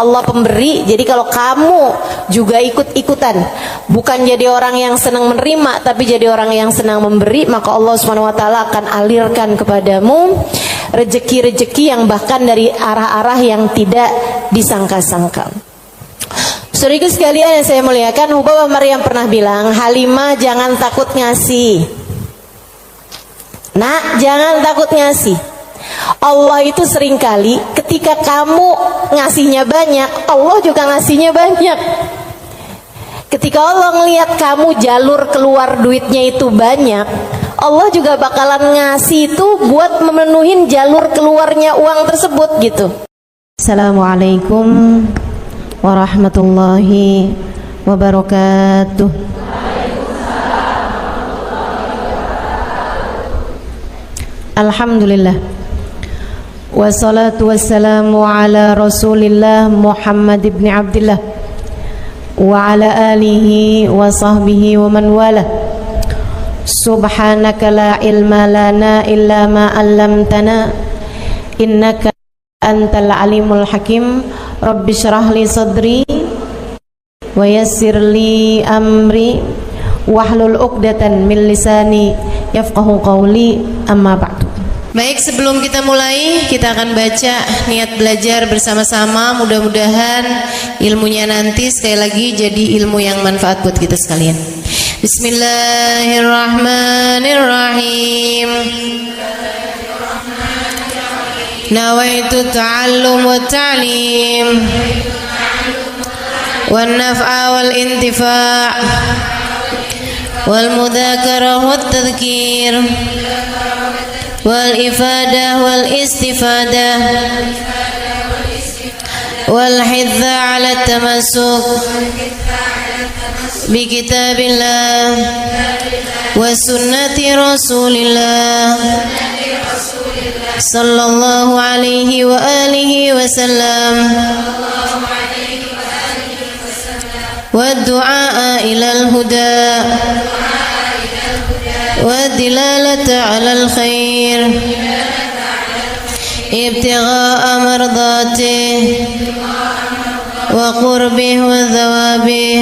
Allah pemberi. Jadi kalau kamu juga ikut-ikutan, bukan jadi orang yang senang menerima, tapi jadi orang yang senang memberi, maka Allah Subhanahu wa taala akan alirkan kepadamu rezeki-rezeki yang bahkan dari arah-arah yang tidak disangka-sangka. Saudaraku sekalian yang saya muliakan, Hubabah Maryam pernah bilang, Halimah jangan takut ngasih. Nak, jangan takut ngasih. Allah itu seringkali ketika kamu ngasihnya banyak, Allah juga ngasihnya banyak. Ketika Allah ngelihat kamu jalur keluar duitnya itu banyak, Allah juga bakalan ngasih itu buat memenuhin jalur keluarnya uang tersebut gitu. Assalamualaikum warahmatullahi wabarakatuh. Alhamdulillah, wassalatu wassalamu ala Rasulillah Muhammad ibn Abdillah wa ala alihi wa sahbihi wa man wala. Subhanaka la ilma lana illa ma 'allamtana innaka antal alimul hakim. Rabbi syrah li sadri wa yassir li amri wahlul 'uqdatan min lisani yafqahu qawli, amma ba'du. Baik, sebelum kita mulai, kita akan baca niat belajar bersama-sama. Mudah-mudahan ilmunya nanti sekali lagi jadi ilmu yang manfaat buat kita sekalian. Bismillahirrahmanirrahim. Nawaitu ta'allum wa ta'lim wan naf'a wal intifa' wal mudzakarah wat tadhkir wal ifadah wal istifadah wal hidza 'ala tamassuk bi kitabillah wa sunnati rasulillah sallallahu alaihi wa alihi wasallam wa du'a ilal huda wa dilalata alal khair ibtigha'a mardati wa qurbih wa thawabih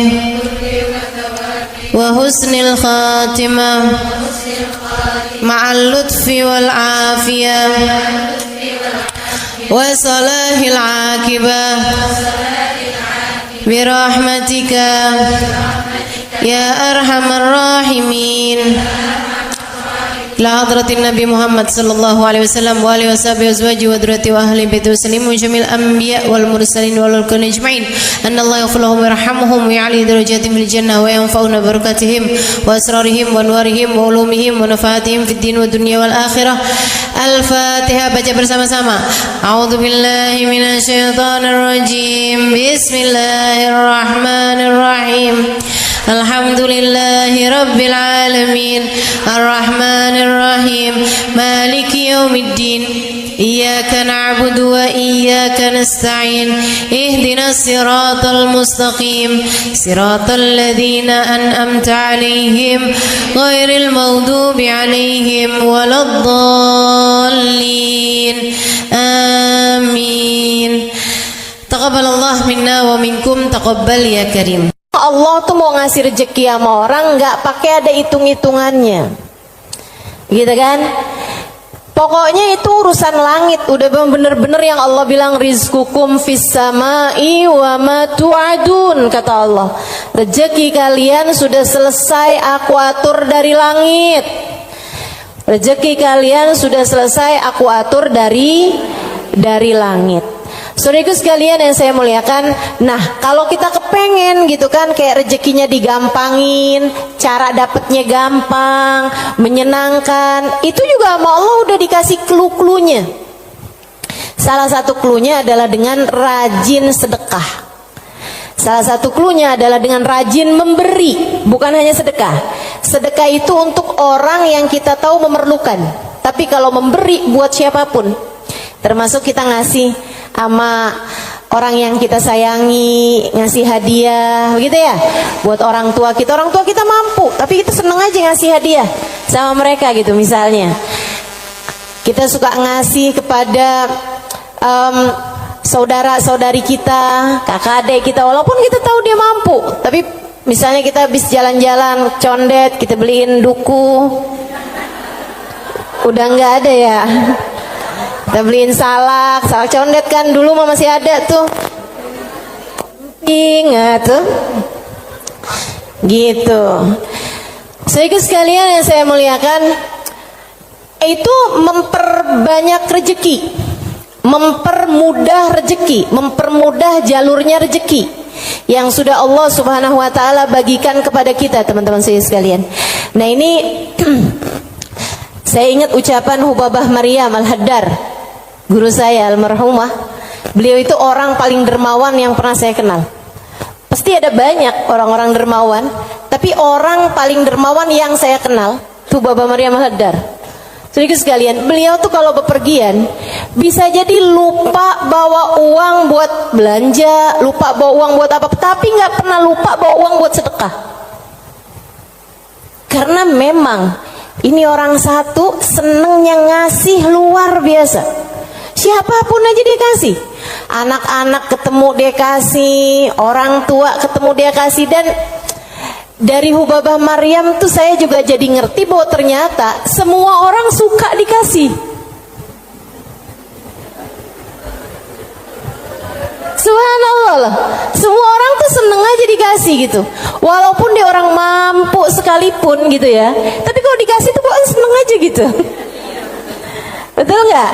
wa husnil khatimah ma'al lutfi wal afiyah wa salahil aqibah birahmatika ya arhamar rahimin. La hadratin Nabi Muhammad sallallahu alaihi wasallam wa alihi washabihi azwaji wa dzurriyyati wa ahli baiti wasallimu jamil anbiya wal mursalin wal kulli ajma'in anna Allah yaghfir lahum wa yarhamhum wa ya'li darajatihim fil jannah wa yanfa'una barakatihim wa asrarihim wa anwarihim wa ulumihim wa nafaatihim fid din wa dunya wal akhirah. Al-Fatihah, baca bersama-sama. A'udzu billahi minasy syaithanir rajim. Bismillahirrahmanirrahim. Alhamdulillahi rabbil alamin arrahmanir rahim maliki yaumiddin iyyaka na'budu wa iyyaka nasta'in ihdinas siratal mustaqim siratal ladzina an'amta 'alaihim ghairil maghdubi 'alaihim waladdallin. Amin. Taqabbalallahu minna wa minkum, taqabbal ya karim. Allah tuh mau ngasih rezeki sama orang nggak pakai ada hitung-hitungannya, gitu kan? Pokoknya itu urusan langit, udah bener-bener yang Allah bilang rizqukum fis samai wa ma tu'adun, kata Allah. Rezeki kalian sudah selesai aku atur dari langit. Rezeki kalian sudah selesai aku atur dari langit. Saudaraku sekalian yang saya muliakan, nah kalau kita kepengen gitu kan kayak rezekinya digampangin, cara dapetnya gampang, menyenangkan, itu juga sama Allah udah dikasih clue-cluenya. Salah satu cluenya adalah dengan rajin sedekah. Salah satu cluenya adalah dengan rajin memberi, bukan hanya sedekah. Sedekah itu untuk orang yang kita tahu memerlukan, tapi kalau memberi buat siapapun, termasuk kita ngasih sama orang yang kita sayangi, ngasih hadiah, begitu ya. Buat orang tua kita mampu, tapi kita seneng aja ngasih hadiah sama mereka gitu. Misalnya kita suka ngasih kepada saudara-saudari kita, kakak adik kita, walaupun kita tahu dia mampu, tapi misalnya kita habis jalan-jalan condet, kita beliin duku, udah nggak ada ya, kita beliin salak condet kan, dulu mah masih ada tuh, ingat tuh, gitu. Saudara sekalian yang saya muliakan, itu memperbanyak rezeki, mempermudah rezeki, mempermudah jalurnya rezeki yang sudah Allah Subhanahu wa taala bagikan kepada kita, teman-teman saya sekalian. Nah, ini saya ingat ucapan Hubabah Maryam Al-Haddar, guru saya almarhumah. Beliau itu orang paling dermawan yang pernah saya kenal. Pasti ada banyak orang-orang dermawan, tapi orang paling dermawan yang saya kenal Hubabah Maryam Al-Haddar. Saudara sekalian, beliau tuh kalau bepergian bisa jadi lupa bawa uang buat belanja, lupa bawa uang buat apa, tapi nggak pernah lupa bawa uang buat sedekah. Karena memang ini orang satu senengnya ngasih luar biasa. Siapapun aja dia kasih. Anak-anak ketemu dia kasih, orang tua ketemu dia kasih. Dan dari Hubabah Maryam tuh saya juga jadi ngerti bahwa ternyata semua orang suka dikasih. Subhanallah lah, semua orang tuh seneng aja dikasih gitu. Walaupun dia orang mampu sekalipun gitu ya, tapi kalau dikasih tuh kok seneng aja gitu. Betul nggak?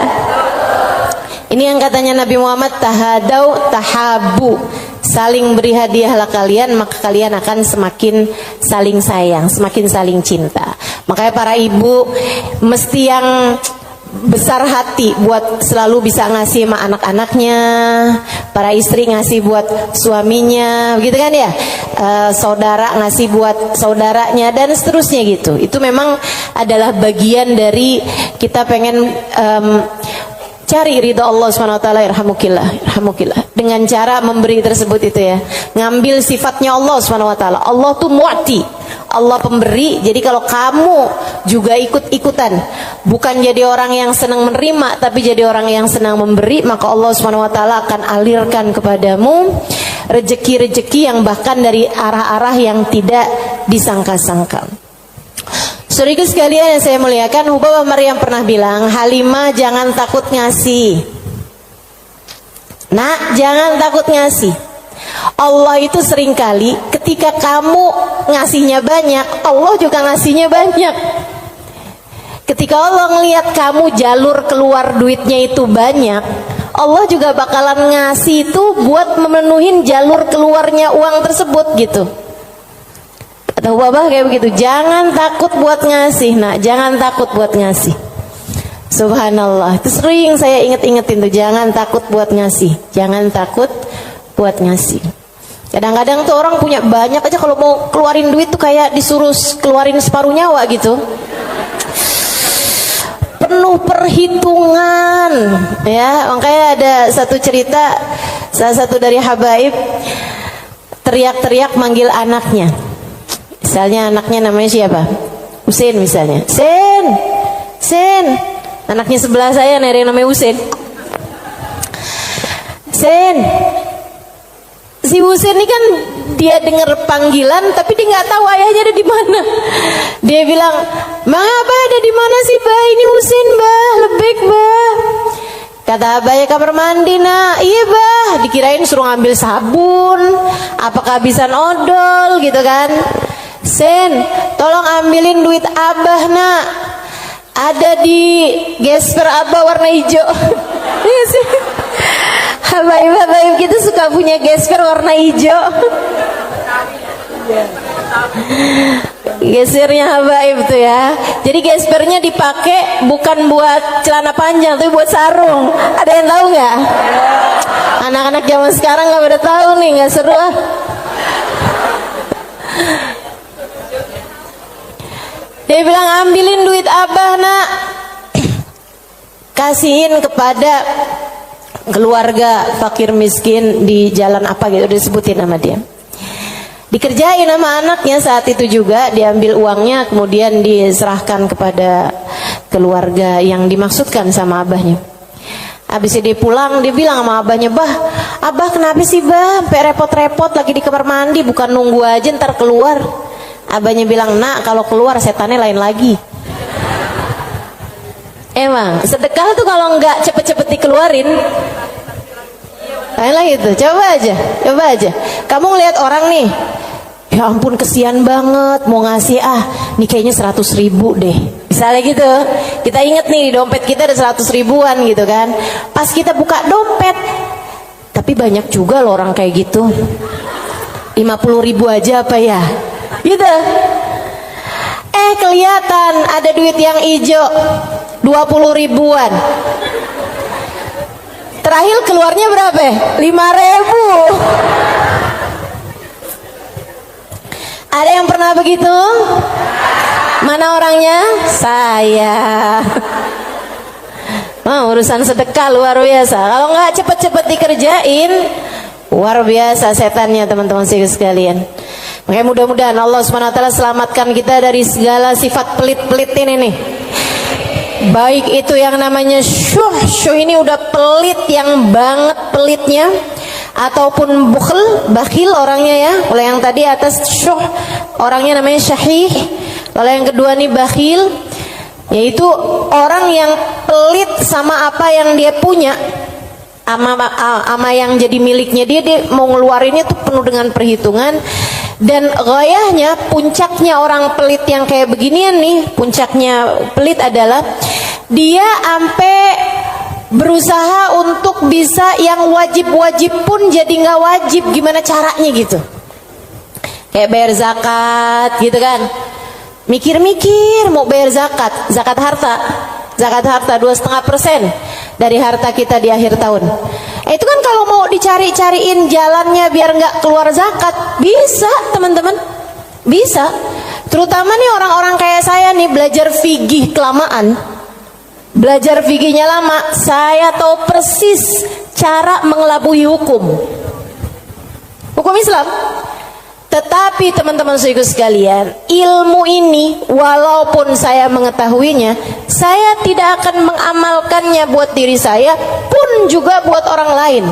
Ini yang katanya Nabi Muhammad, tahadau tahabu, saling beri hadiahlah kalian, maka kalian akan semakin saling sayang, semakin saling cinta. Makanya para ibu mesti yang besar hati buat selalu bisa ngasih sama anak-anaknya, para istri ngasih buat suaminya, begitu kan ya, saudara ngasih buat saudaranya dan seterusnya gitu. Itu memang adalah bagian dari kita pengen cari ridha Allah SWT. Irhamukillah dengan cara memberi tersebut itu ya, ngambil sifatnya Allah SWT. Allah tuh mu'ti, Allah pemberi. Jadi kalau kamu juga ikut-ikutan, bukan jadi orang yang senang menerima, tapi jadi orang yang senang memberi, maka Allah SWT akan alirkan kepadamu rezeki-rezeki yang bahkan dari arah-arah yang tidak disangka-sangka. Saudara sekalian yang saya muliakan, Hubabah Maryam pernah bilang, Halimah jangan takut ngasih. Nak, jangan takut ngasih. Allah itu seringkali ketika kamu ngasihnya banyak, Allah juga ngasihnya banyak. Ketika Allah ngelihat kamu jalur keluar duitnya itu banyak, Allah juga bakalan ngasih itu buat memenuhin jalur keluarnya uang tersebut gitu. Kata Hubabah kayak begitu, jangan takut buat ngasih, nak, jangan takut buat ngasih. Subhanallah, itu sering saya inget-ingetin tuh, jangan takut buat ngasih, jangan takut buat ngasih. Kadang-kadang tuh orang punya banyak aja, kalau mau keluarin duit tuh kayak disuruh keluarin separuh nyawa gitu, penuh perhitungan ya. Makanya ada satu cerita, salah satu dari habaib teriak-teriak manggil anaknya. Misalnya anaknya namanya siapa? Husein misalnya. Sen, Sen. Anaknya sebelah saya ada yang namanya Husein. Sen. Si Husein ini kan dia dengar panggilan tapi dia nggak tahu ayahnya ada di mana. Dia bilang, "Ma, Abah ada di mana sih, Bah? Ini Husein, Bah. Lebek, Bah." Kata abahnya, kamar mandi, nak. Iya, Bah. Dikirain suruh ngambil sabun, apa kehabisan odol gitu kan. Sen, tolong ambilin duit Abah, nak. Ada di gesper Abah warna hijau. Iya sih. Habaib-habaib kita suka punya gesper warna hijau. Gespernya habaib tuh ya. Jadi gespernya dipakai bukan buat celana panjang, tapi buat sarung. Ada yang tahu nggak? Anak-anak zaman sekarang nggak pada tahu nih, nggak seru ah. Dia bilang, ambilin duit Abah, nak. Kasihin kepada keluarga fakir miskin di jalan apa gitu, udah disebutin nama dia. Dikerjain sama anaknya saat itu juga, diambil uangnya kemudian diserahkan kepada keluarga yang dimaksudkan sama abahnya. Habis dia pulang, dia bilang sama abahnya, "Bah, abah kenapa sih bah sampai repot-repot lagi di kamar mandi, bukan nunggu aja ntar keluar." Abahnya bilang, "Nak, kalau keluar setannya lain lagi." Emang sedekah tuh kalau nggak cepet-cepet dikeluarin lain lagi tuh. Coba aja kamu ngeliat orang nih, ya ampun kesian banget, mau ngasih nih kayaknya 100.000 deh misalnya gitu. Kita inget nih di dompet kita ada 100 ribuan gitu kan, pas kita buka dompet, tapi banyak juga loh orang kayak gitu, 50.000 aja apa ya gitu. Kelihatan ada duit yang hijau 20 ribuan, terakhir keluarnya berapa? 5.000. Ada yang pernah begitu? Mana orangnya? Saya. Urusan sedekah luar biasa. Kalau nggak cepet-cepet dikerjain, luar biasa setannya teman-teman sekalian. Makanya mudah-mudahan Allah Subhanahu wa taala selamatkan kita dari segala sifat pelit-pelit ini nih. Baik itu yang namanya syuh ini udah pelit yang banget pelitnya, ataupun bakhil orangnya ya. Kalau yang tadi atas syuh orangnya namanya syahih. Kalau yang kedua nih bakhil, yaitu orang yang pelit sama apa yang dia punya, ama yang jadi miliknya dia mau ngeluarinnya tuh penuh dengan perhitungan. Dan gayahnya, puncaknya orang pelit yang kayak beginian nih, puncaknya pelit adalah dia sampai berusaha untuk bisa yang wajib-wajib pun jadi nggak wajib. Gimana caranya gitu? Kayak bayar zakat gitu kan, mikir-mikir mau bayar zakat harta 2,5% dari harta kita di akhir tahun. Itu kan kalau mau dicari-cariin jalannya biar nggak keluar zakat, bisa teman-teman, bisa. Terutama nih orang-orang kayak saya nih, belajar fikih kelamaan, belajar fikihnya lama, saya tahu persis cara mengelabui hukum Islam. Tetapi teman-teman saudaraku sekalian, ilmu ini walaupun saya mengetahuinya, saya tidak akan mengamalkannya buat diri saya pun juga buat orang lain.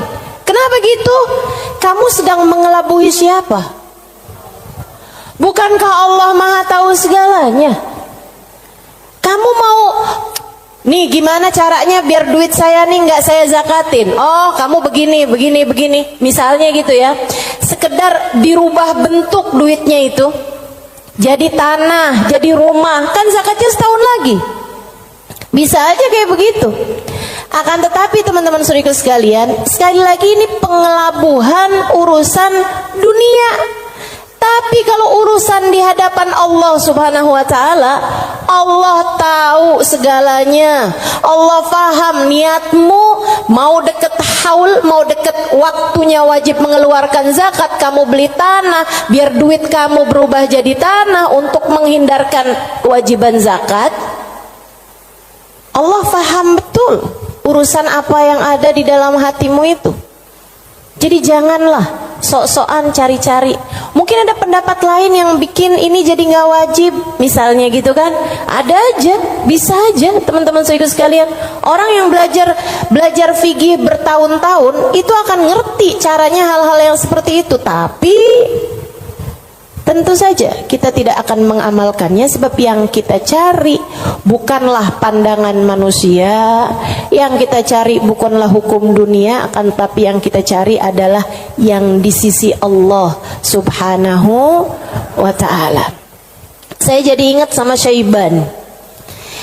Kenapa gitu? Kamu sedang mengelabui siapa? Bukankah Allah Maha tahu segalanya? Kamu mau nih gimana caranya biar duit saya nih nggak saya zakatin? Oh, kamu begini. Misalnya gitu ya. Sekedar dirubah bentuk duitnya itu. Jadi tanah, jadi rumah, kan zakatnya setahun lagi. Bisa aja kayak begitu. Akan tetapi teman-teman saudaraku sekalian, sekali lagi ini pengelabuhan urusan dunia. Tapi kalau urusan di hadapan Allah Subhanahu wa taala, Allah tahu segalanya. Allah paham niatmu, mau deket haul, mau deket waktunya wajib mengeluarkan zakat, kamu beli tanah biar duit kamu berubah jadi tanah untuk menghindarkan kewajiban zakat. Allah paham betul urusan apa yang ada di dalam hatimu itu. Jadi janganlah sok-sokan cari-cari. Mungkin ada pendapat lain yang bikin ini jadi nggak wajib, misalnya gitu kan. Ada aja, bisa aja teman-teman saudara sekalian. Orang yang belajar fikih bertahun-tahun itu akan ngerti caranya hal-hal yang seperti itu. Tapi tentu saja kita tidak akan mengamalkannya, sebab yang kita cari bukanlah pandangan manusia, yang kita cari bukanlah hukum dunia, akan tetapi yang kita cari adalah yang di sisi Allah Subhanahu wa ta'ala. Saya jadi ingat sama Syaiban.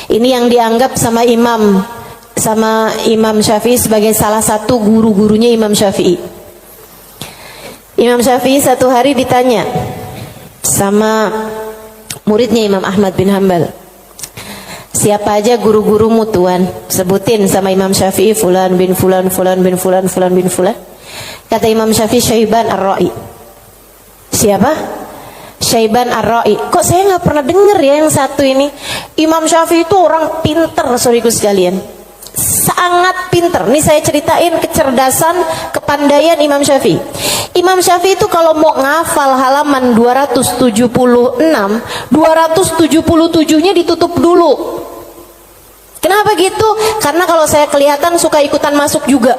Ini yang dianggap sama Imam Syafi'i sebagai salah satu guru-gurunya Imam Syafi'i. Imam Syafi'i satu hari ditanya sama muridnya Imam Ahmad bin Hanbal, siapa aja guru-gurumu tuan? Sebutin sama Imam Syafi'i, fulan bin fulan, fulan bin fulan, fulan bin fulan. Kata Imam Syafi'i, Syaiban Ar-Ra'i. Siapa? Syaiban Ar-Ra'i. Kok saya nggak pernah dengar ya yang satu ini? Imam Syafi'i itu orang pinter, saudaraku sekalian, sangat pinter. Nih saya ceritain kecerdasan, kepandaian Imam Syafi'i. Imam Syafi'i itu kalau mau ngafal halaman 276, 277-nya ditutup dulu. Kenapa gitu? Karena kalau saya kelihatan suka ikutan masuk juga.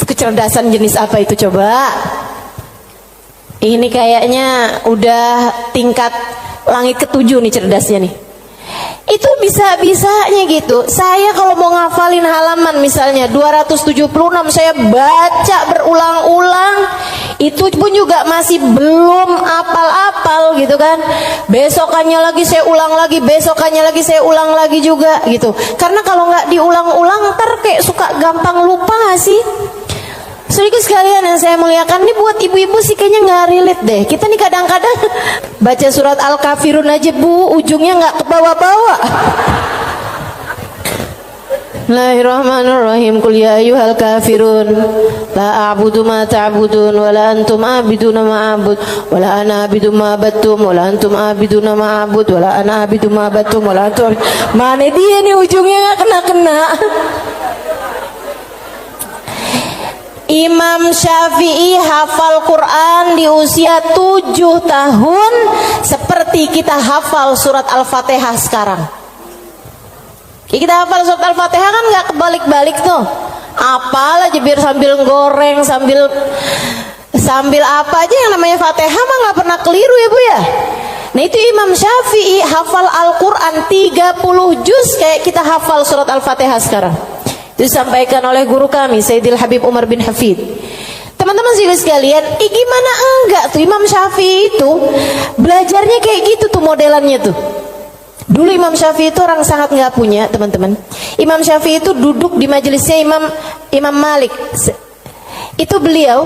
Kecerdasan jenis apa itu coba? Ini kayaknya udah tingkat langit ke-7 nih cerdasnya nih. Itu bisa-bisanya gitu. Saya kalau mau ngafalin halaman misalnya 276, saya baca berulang-ulang, itu pun juga masih belum apal-apal gitu kan. Besokannya lagi saya ulang lagi, besokannya lagi saya ulang lagi juga gitu. Karena kalau nggak diulang-ulang ntar kayak suka gampang lupa nggak sih? Sedikit sekalian yang saya muliakan, ini buat ibu-ibu sih kayaknya nggak relate deh. Kita nih kadang-kadang baca surat Al-Kafirun aja bu, ujungnya nggak ke bawah-bawah. Bismillahirrahmanirrahim. Qul ya ayyuhal kafirun la a'budu ma ta'budun wa la antum a'biduna ma a'bud wa la ana a'budu ma abattum wa la antum a'biduna ma a'bud wa la ana a'budu ma abattum wa la antum. Mana dia nih ujungnya nggak kena-kena. Imam Syafi'i hafal Quran di usia 7 tahun seperti kita hafal surat Al-Fatihah sekarang. Kita hafal surat Al-Fatihah kan nggak kebalik-balik tuh. Apal aja biar sambil goreng, sambil apa aja yang namanya Fatihah mah nggak pernah keliru ya bu ya. Nah itu Imam Syafi'i hafal Al-Quran 30 juz kayak kita hafal surat Al-Fatihah sekarang. Disampaikan oleh guru kami Sayyidil Habib Umar bin Hafid. Teman-teman sekalian, gimana enggak tuh Imam Syafi'i itu belajarnya kayak gitu tuh modelannya tuh. Dulu Imam Syafi'i itu orang sangat nggak punya teman-teman. Imam Syafi'i itu duduk di majelisnya Imam Malik. Itu beliau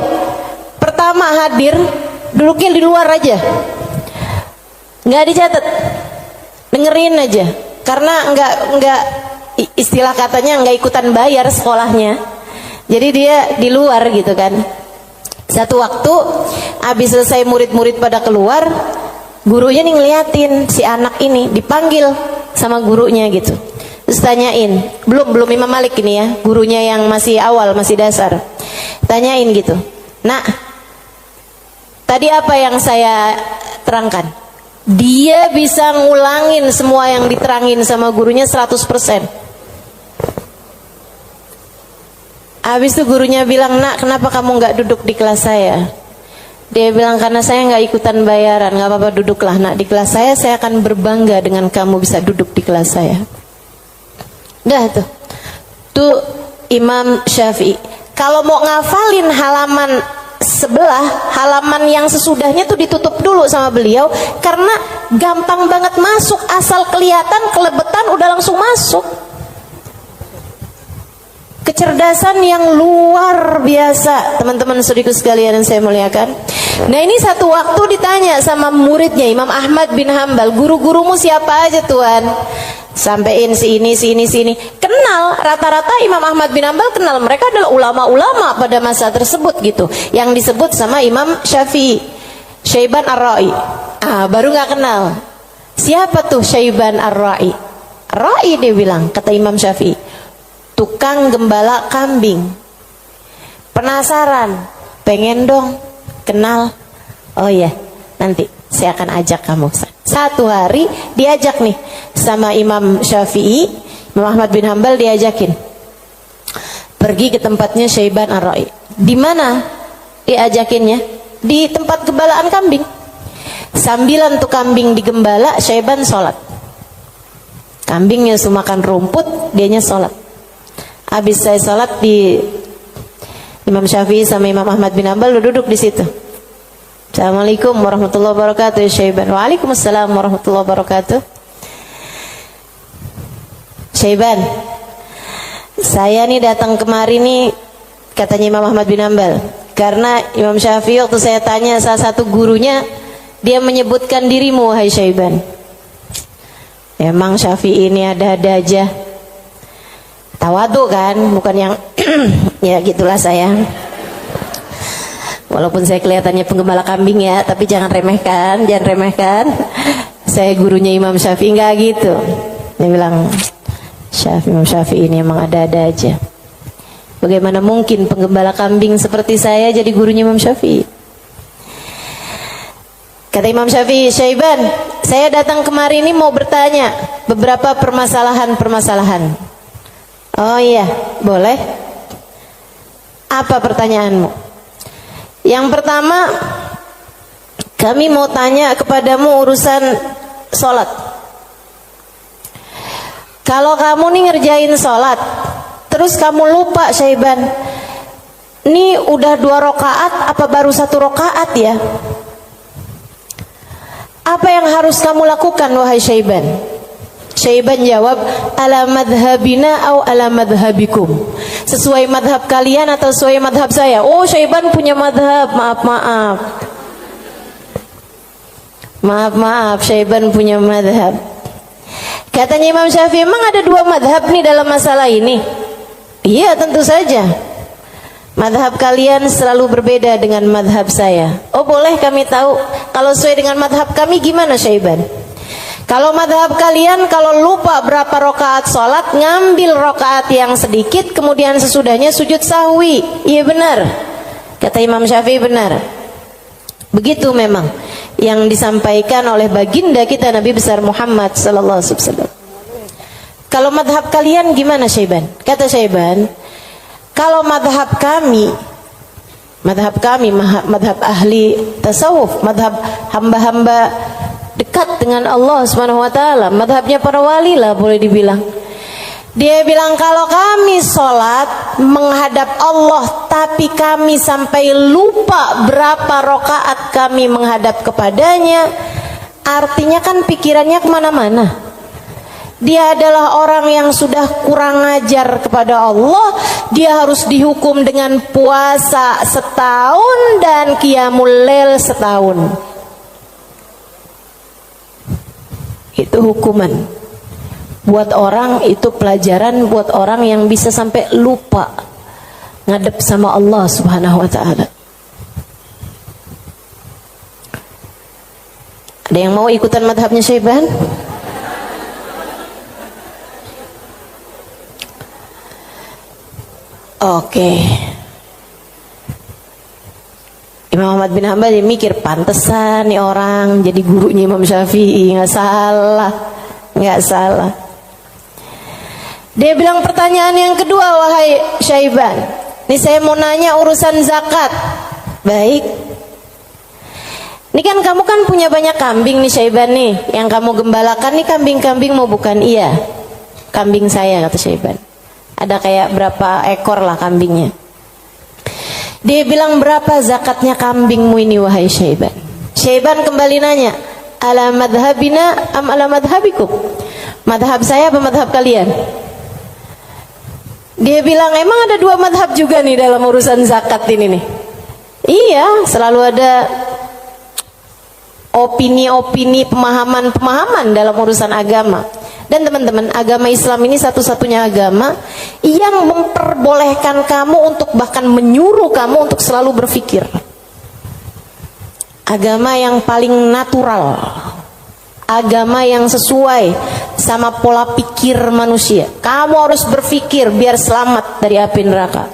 pertama hadir duduknya di luar aja, nggak dicatat, dengerin aja. Karena nggak istilah katanya nggak ikutan bayar sekolahnya, jadi dia di luar gitu kan. Satu waktu habis selesai murid-murid pada keluar, gurunya nih ngeliatin si anak ini, dipanggil sama gurunya gitu. Terus tanyain, belum Imam Malik ini ya, gurunya yang masih awal, masih dasar. Tanyain gitu, nak, tadi apa yang saya terangkan? Dia bisa ngulangin semua yang diterangin sama gurunya 100%. Habis itu gurunya bilang, nak kenapa kamu nggak duduk di kelas saya? Dia bilang, karena saya nggak ikutan bayaran. Nggak apa-apa, duduklah nak di kelas saya akan berbangga dengan kamu bisa duduk di kelas saya. Dah tuh Imam Syafi'i. Kalau mau ngafalin halaman sebelah, halaman yang sesudahnya tuh ditutup dulu sama beliau, karena gampang banget masuk, asal kelihatan kelebetan udah langsung masuk. Kecerdasan yang luar biasa teman-teman saudaraku sekalian yang saya muliakan. Nah ini satu waktu ditanya sama muridnya Imam Ahmad bin Hambal, guru-gurumu siapa aja tuan? Sampein si ini. Kenal, rata-rata Imam Ahmad bin Hambal kenal, mereka adalah ulama-ulama pada masa tersebut gitu, yang disebut sama Imam Syafi'i, Syaiban Ar-Ra'i. Baru nggak kenal. Siapa tuh Syaiban Ar-Ra'i? Ra'i dia bilang, kata Imam Syafi'i, tukang gembala kambing. Penasaran, pengen dong kenal. Oh ya, nanti saya akan ajak kamu. Satu hari diajak nih sama Imam Syafi'i, Imam Ahmad bin Hambal diajakin pergi ke tempatnya Syaiban Ar-Ra'i. Di mana diajakinnya? Di tempat gembalaan kambing. Sambilan tuh kambing digembala, Syaiban sholat. Kambingnya semua makan rumput, dianya sholat. Habis saya sholat, di Imam Syafi'i sama Imam Ahmad bin Hambal duduk di situ. Assalamualaikum warahmatullahi wabarakatuh Syaiban. Waalaikumsalam warahmatullahi wabarakatuh. Syaiban, saya nih datang kemari nih, katanya Imam Ahmad bin Hambal, karena Imam Syafi'i waktu saya tanya salah satu gurunya, dia menyebutkan dirimu wahai Syaiban. Emang Syafi'i ini ada-ada aja, tawadu kan, bukan yang ya gitulah saya. Walaupun saya kelihatannya penggembala kambing ya, tapi jangan remehkan. Saya gurunya Imam Syafi'i, enggak gitu. Dia bilang, Imam Syafi'i ini emang ada-ada aja. Bagaimana mungkin penggembala kambing seperti saya jadi gurunya Imam Syafi'i? Kata Imam Syafi'i, Syaiban, Saya datang kemari ini mau bertanya beberapa permasalahan. Oh iya, boleh. Apa pertanyaanmu? Yang pertama, kami mau tanya kepadamu urusan sholat. Kalau kamu nih ngerjain sholat, terus kamu lupa Syaiban, ini udah 2 rakaat apa baru 1 rakaat ya? Apa yang harus kamu lakukan wahai Syaiban? Syaiban jawab, ala madhabina au ala madhabikum. Sesuai madhab kalian atau sesuai madhab saya? Oh, Syaiban punya madhab, maaf, Syaiban punya madhab. Katanya Imam Syafi'i, emang ada 2 madhab nih dalam masalah ini? Iya, tentu saja. Madhab kalian selalu berbeda dengan madhab saya. Oh, boleh kami tahu kalau sesuai dengan madhab kami gimana Syaiban? Kalau madhab kalian, kalau lupa berapa rakaat sholat, ngambil rakaat yang sedikit, kemudian sesudahnya sujud sahwi. Iya benar, kata Imam Syafi'i, benar. Begitu memang yang disampaikan oleh baginda kita Nabi besar Muhammad sallallahu alaihi wasallam. Kalau madhab kalian gimana Syaiban? Kata Syaiban, kalau madhab kami, madhab ahli tasawuf, madhab hamba-hamba dekat dengan Allah Subhanahu wa taala, madhabnya para wali lah boleh dibilang. Dia bilang kalau kami sholat menghadap Allah tapi kami sampai lupa berapa rakaat kami menghadap kepadanya, artinya kan pikirannya kemana-mana. Dia adalah orang yang sudah kurang ajar kepada Allah. Dia harus dihukum dengan puasa setahun dan qiyamul lail setahun. Itu hukuman buat orang, itu pelajaran buat orang yang bisa sampai lupa ngadep sama Allah Subhanahu wa ta'ala. Ada yang mau ikutan madhabnya Syaiban? Oke. Imam Ahmad bin Hanbal dia mikir, pantesan nih orang jadi gurunya Imam Syafi'i. Nggak salah. Dia bilang pertanyaan yang kedua, wahai Syaiban, ini saya mau nanya urusan zakat. Baik. Ini kan kamu kan punya banyak kambing nih Syaiban nih. Yang kamu gembalakan nih kambing-kambing mau bukan? Iya, kambing saya, kata Syaiban. Ada kayak berapa ekor lah kambingnya. Dia bilang, berapa zakatnya kambingmu ini wahai Syaiban? Syaiban kembali nanya, ala madhabina am ala madhabikum? Madhab saya apa madhab kalian? Dia bilang, emang ada 2 madhab juga nih dalam urusan zakat ini nih? Iya, selalu ada opini-opini, pemahaman-pemahaman dalam urusan agama. Dan teman-teman, agama Islam ini satu-satunya agama yang memperbolehkan kamu untuk bahkan menyuruh kamu untuk selalu berpikir. Agama yang paling natural, agama yang sesuai sama pola pikir manusia. Kamu harus berpikir biar selamat dari api neraka.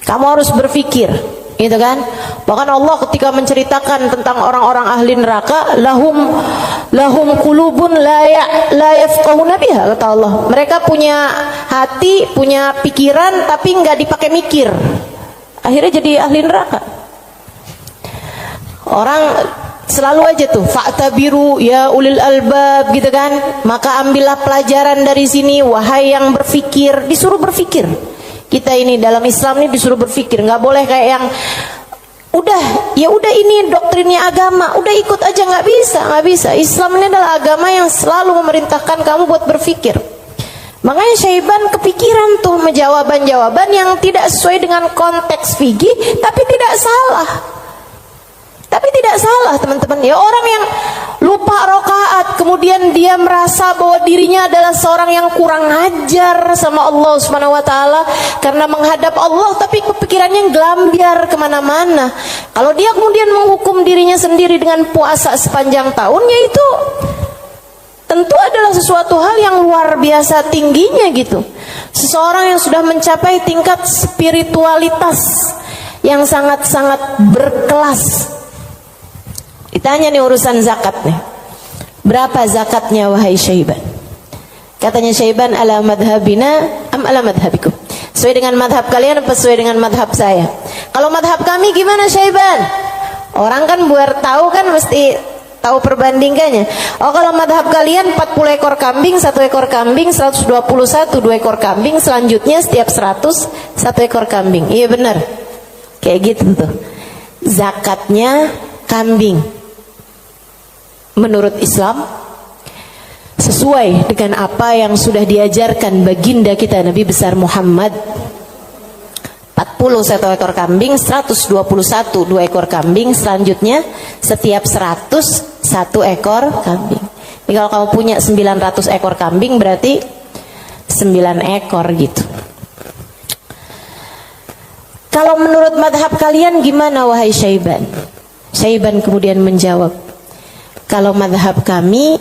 Kamu harus berpikir, gitu kan? Bahkan Allah ketika menceritakan tentang orang-orang ahli neraka, lahum qulubun la yafqahuna biha, kata Allah. Mereka punya hati, punya pikiran tapi nggak dipakai mikir. Akhirnya jadi ahli neraka. Orang selalu aja tuh fa'tabiru ya ulil albab, gitu kan? Maka ambillah pelajaran dari sini wahai yang berpikir. Disuruh berpikir. Kita ini dalam Islam ini disuruh berpikir, nggak boleh kayak yang udah ini doktrinnya agama, udah ikut aja, nggak bisa. Islam ini adalah agama yang selalu memerintahkan kamu buat berpikir. Makanya Syaiban kepikiran tuh jawaban-jawaban yang tidak sesuai dengan konteks fikih, tapi tidak salah. Teman-teman. Ya orang yang lupa rakaat, kemudian dia merasa bahwa dirinya adalah seorang yang kurang ajar sama Allah Subhanahu wa taala karena menghadap Allah, tapi kepikirannya gelambiar kemana-mana. Kalau dia kemudian menghukum dirinya sendiri dengan puasa sepanjang tahunnya, itu tentu adalah sesuatu hal yang luar biasa tingginya gitu. Seseorang yang sudah mencapai tingkat spiritualitas yang sangat-sangat berkelas. Ditanya nih urusan zakat nih. Berapa zakatnya wahai Syaiban? Katanya Syaiban, ala madhabina am ala madhabikum? Sesuai dengan madhab kalian apa sesuai dengan madhab saya? Kalau madhab kami gimana Syaiban? Orang kan buat tahu kan mesti tahu perbandingannya. Oh, kalau madhab kalian 40 ekor kambing, 1 ekor kambing, 121, 2 ekor kambing, selanjutnya setiap 100, 1 ekor kambing. Iya benar. Kayak gitu tuh. Zakatnya kambing. Menurut Islam sesuai dengan apa yang sudah diajarkan baginda kita Nabi besar Muhammad. 40 1 ekor kambing, 121 2 ekor kambing, selanjutnya setiap 100 1 ekor kambing. Jadi kalau kamu punya 900 ekor kambing berarti 9 ekor gitu. Kalau menurut madhab kalian gimana wahai Syaiban? Syaiban kemudian menjawab, kalau madhab kami,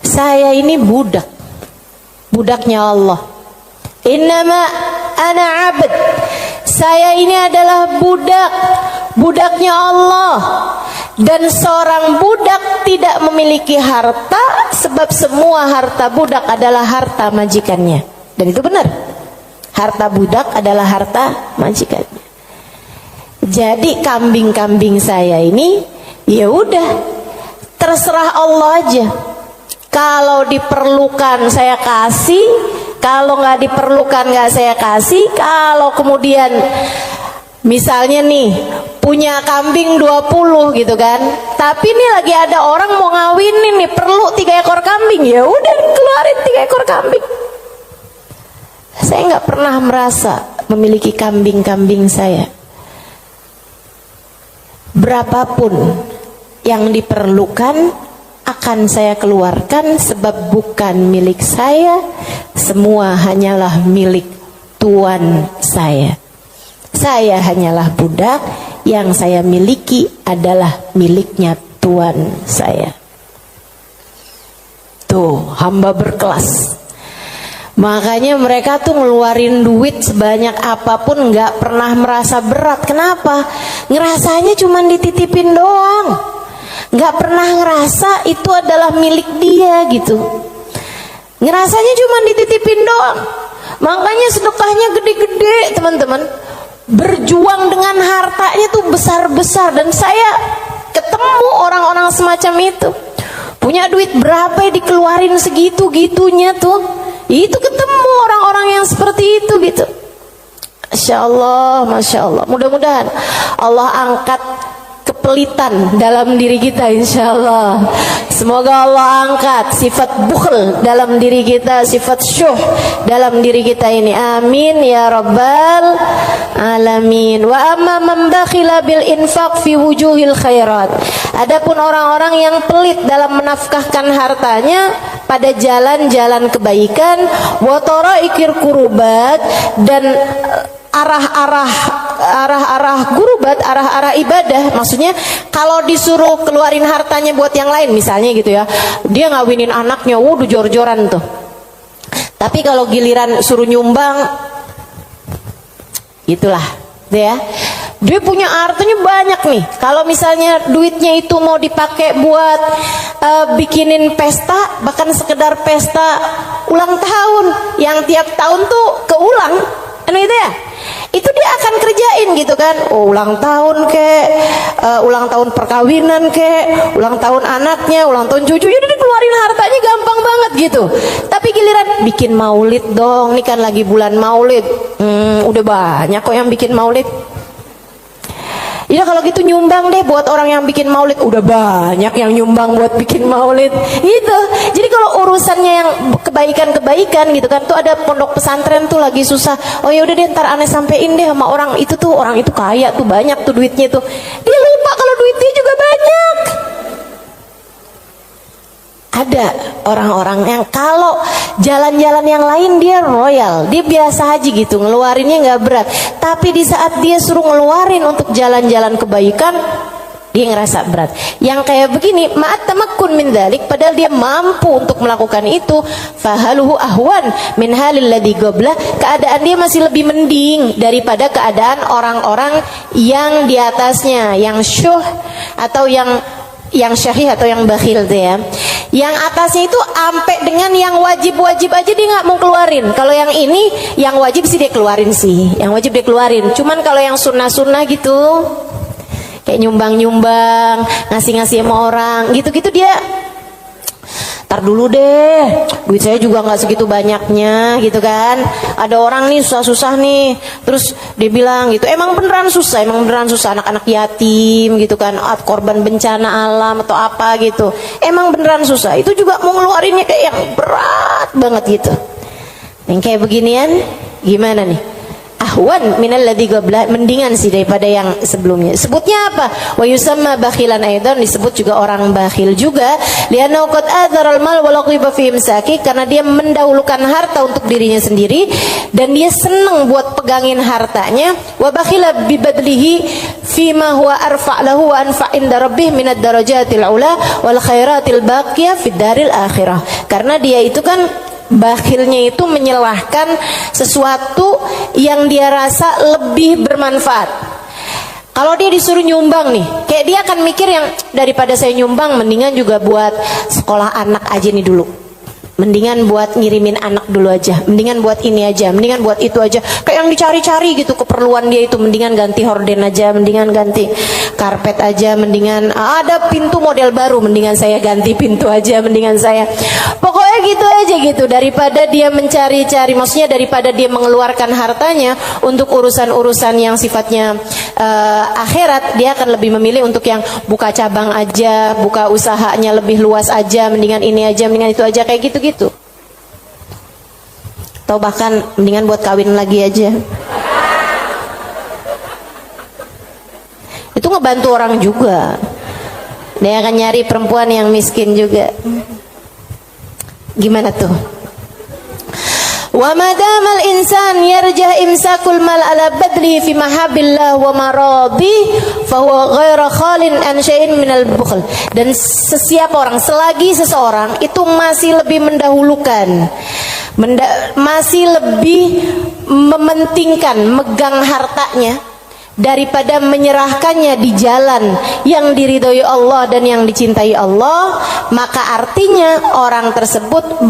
saya ini budak, budaknya Allah. Innama ana abd, saya ini adalah budak, budaknya Allah. Dan seorang budak tidak memiliki harta, sebab semua harta budak adalah harta majikannya. Dan itu benar, harta budak adalah harta majikannya. Jadi kambing-kambing saya ini, ya udah, terserah Allah aja. Kalau diperlukan saya kasih, kalau nggak diperlukan nggak saya kasih. Kalau kemudian misalnya nih punya kambing 20 gitu kan, tapi nih lagi ada orang mau ngawinin nih, perlu 3 ekor kambing, ya udah keluarin 3 ekor kambing. Saya nggak pernah merasa memiliki kambing-kambing saya. Berapapun yang diperlukan akan saya keluarkan, sebab bukan milik saya, semua hanyalah milik Tuan saya. Saya hanyalah budak, yang saya miliki adalah miliknya Tuan saya. Tuh, hamba berkelas. Makanya mereka tuh ngeluarin duit sebanyak apapun nggak pernah merasa berat. Kenapa? Ngerasanya cuma dititipin doang, nggak pernah ngerasa itu adalah milik dia gitu. Ngerasanya cuma dititipin doang. Makanya sedekahnya gede-gede teman-teman. Berjuang dengan hartanya tuh besar-besar. Dan saya ketemu orang-orang semacam itu. Punya duit berapa ya dikeluarin segitu-gitunya tuh. Itu ketemu orang-orang yang seperti itu gitu. Masya Allah, Masya Allah. Mudah-mudahan Allah angkat kepelitan dalam diri kita, insya Allah. Semoga Allah angkat sifat bukhl dalam diri kita, sifat syuh dalam diri kita ini. Amin ya rabbal alamin. Wa amma man bakhila bil infaq fi wujuhil khairat. Adapun orang-orang yang pelit dalam menafkahkan hartanya pada jalan-jalan kebaikan, wa taraikir kurubat, dan arah-arah gurubat, arah-arah ibadah. Maksudnya kalau disuruh keluarin hartanya buat yang lain misalnya gitu ya, dia ngawinin anaknya, udah jor-joran tuh. Tapi kalau giliran suruh nyumbang, itulah ya, dia punya hartanya banyak nih. Kalau misalnya duitnya itu mau dipakai buat bikinin pesta, bahkan sekedar pesta ulang tahun yang tiap tahun tuh keulang, kan gitu ya, itu dia akan kerjain gitu kan. Oh, ulang tahun kek, ulang tahun perkawinan kek, ulang tahun anaknya, ulang tahun cucunya, udah dikeluarin hartanya gampang banget gitu. Tapi giliran bikin maulid dong, ini kan lagi bulan maulid, udah banyak kok yang bikin maulid. Ya kalau gitu nyumbang deh buat orang yang bikin maulid, udah banyak yang nyumbang buat bikin maulid gitu. Jadi kalau urusannya yang kebaikan-kebaikan gitu kan, tuh ada pondok pesantren tuh lagi susah, oh ya udah deh ntar aneh sampein deh sama orang itu tuh, orang itu kaya tuh, banyak tuh duitnya tuh. Dia lupa kalau duitnya juga banyak. Ada orang-orang yang kalau jalan-jalan yang lain dia royal, dia biasa aja gitu, ngeluarinnya nggak berat. Tapi di saat dia suruh ngeluarin untuk jalan-jalan kebaikan, dia ngerasa berat. Yang kayak begini, ma'at tamakkun min dzalik, padahal dia mampu untuk melakukan itu, fahaluhu ahwan min halil ladzi qabla, keadaan dia masih lebih mending daripada keadaan orang-orang yang di atasnya, yang syuh atau yang yang syahih atau yang bakhil tuh ya. Yang atasnya itu sampai dengan yang wajib-wajib aja dia nggak mau keluarin. Kalau yang ini yang wajib sih dia keluarin sih. Yang wajib dia keluarin. Cuman kalau yang sunnah-sunnah gitu, kayak nyumbang-nyumbang, ngasih-ngasih sama orang, gitu-gitu dia tar dulu deh, duit saya juga nggak segitu banyaknya gitu kan. Ada orang nih susah-susah nih, terus dia bilang gitu, emang beneran susah anak-anak yatim gitu kan, korban bencana alam atau apa gitu, emang beneran susah. Itu juga mau ngeluarinnya kayak yang berat banget gitu. Yang kayak beginian gimana nih? Ahwan minal ladzi qabla, mendingan sih daripada yang sebelumnya. Sebutnya apa? Wa yusamma bakhilan aidan, disebut juga orang bakhil juga. Li'annahu qad adharal mal wa laqiba fi imsaki, karena dia mendahulukan harta untuk dirinya sendiri dan dia senang buat pegangin hartanya. Wa bakhila bi badlihi fi ma huwa arfa' lahu wa anfa' inda rabbih minad darajatil ula wal khairatil baqiyah fid daril akhirah. Karena dia itu kan bakhilnya itu menyelahkan sesuatu yang dia rasa lebih bermanfaat. Kalau dia disuruh nyumbang nih, kayak dia akan mikir yang daripada saya nyumbang, mendingan juga buat sekolah anak aja nih dulu, mendingan buat ngirimin anak dulu aja, mendingan buat ini aja, mendingan buat itu aja. Kayak yang dicari-cari gitu keperluan dia itu, mendingan ganti horden aja, mendingan ganti karpet aja, mendingan ada pintu model baru, mendingan saya ganti pintu aja, mendingan saya, pokoknya gitu aja gitu. Daripada dia mencari-cari, maksudnya daripada dia mengeluarkan hartanya untuk urusan-urusan yang sifatnya akhirat, dia akan lebih memilih untuk yang buka cabang aja, buka usahanya lebih luas aja, mendingan ini aja, mendingan itu aja, kayak gitu-gitu. Atau bahkan mendingan buat kawin lagi aja. Itu ngebantu orang juga. Dia akan nyari perempuan yang miskin juga. Gimana tuh? Wa madamal insan yarjah imsakul mal ala badli fi mahabillah wa maradi fa huwa ghairu khalin an syai'in minal bukhl. Dan sesiapa orang, selagi seseorang itu masih lebih mendahulukan, masih lebih mementingkan megang hartanya daripada menyerahkannya di jalan yang diridhoi Allah dan yang dicintai Allah, maka artinya orang tersebut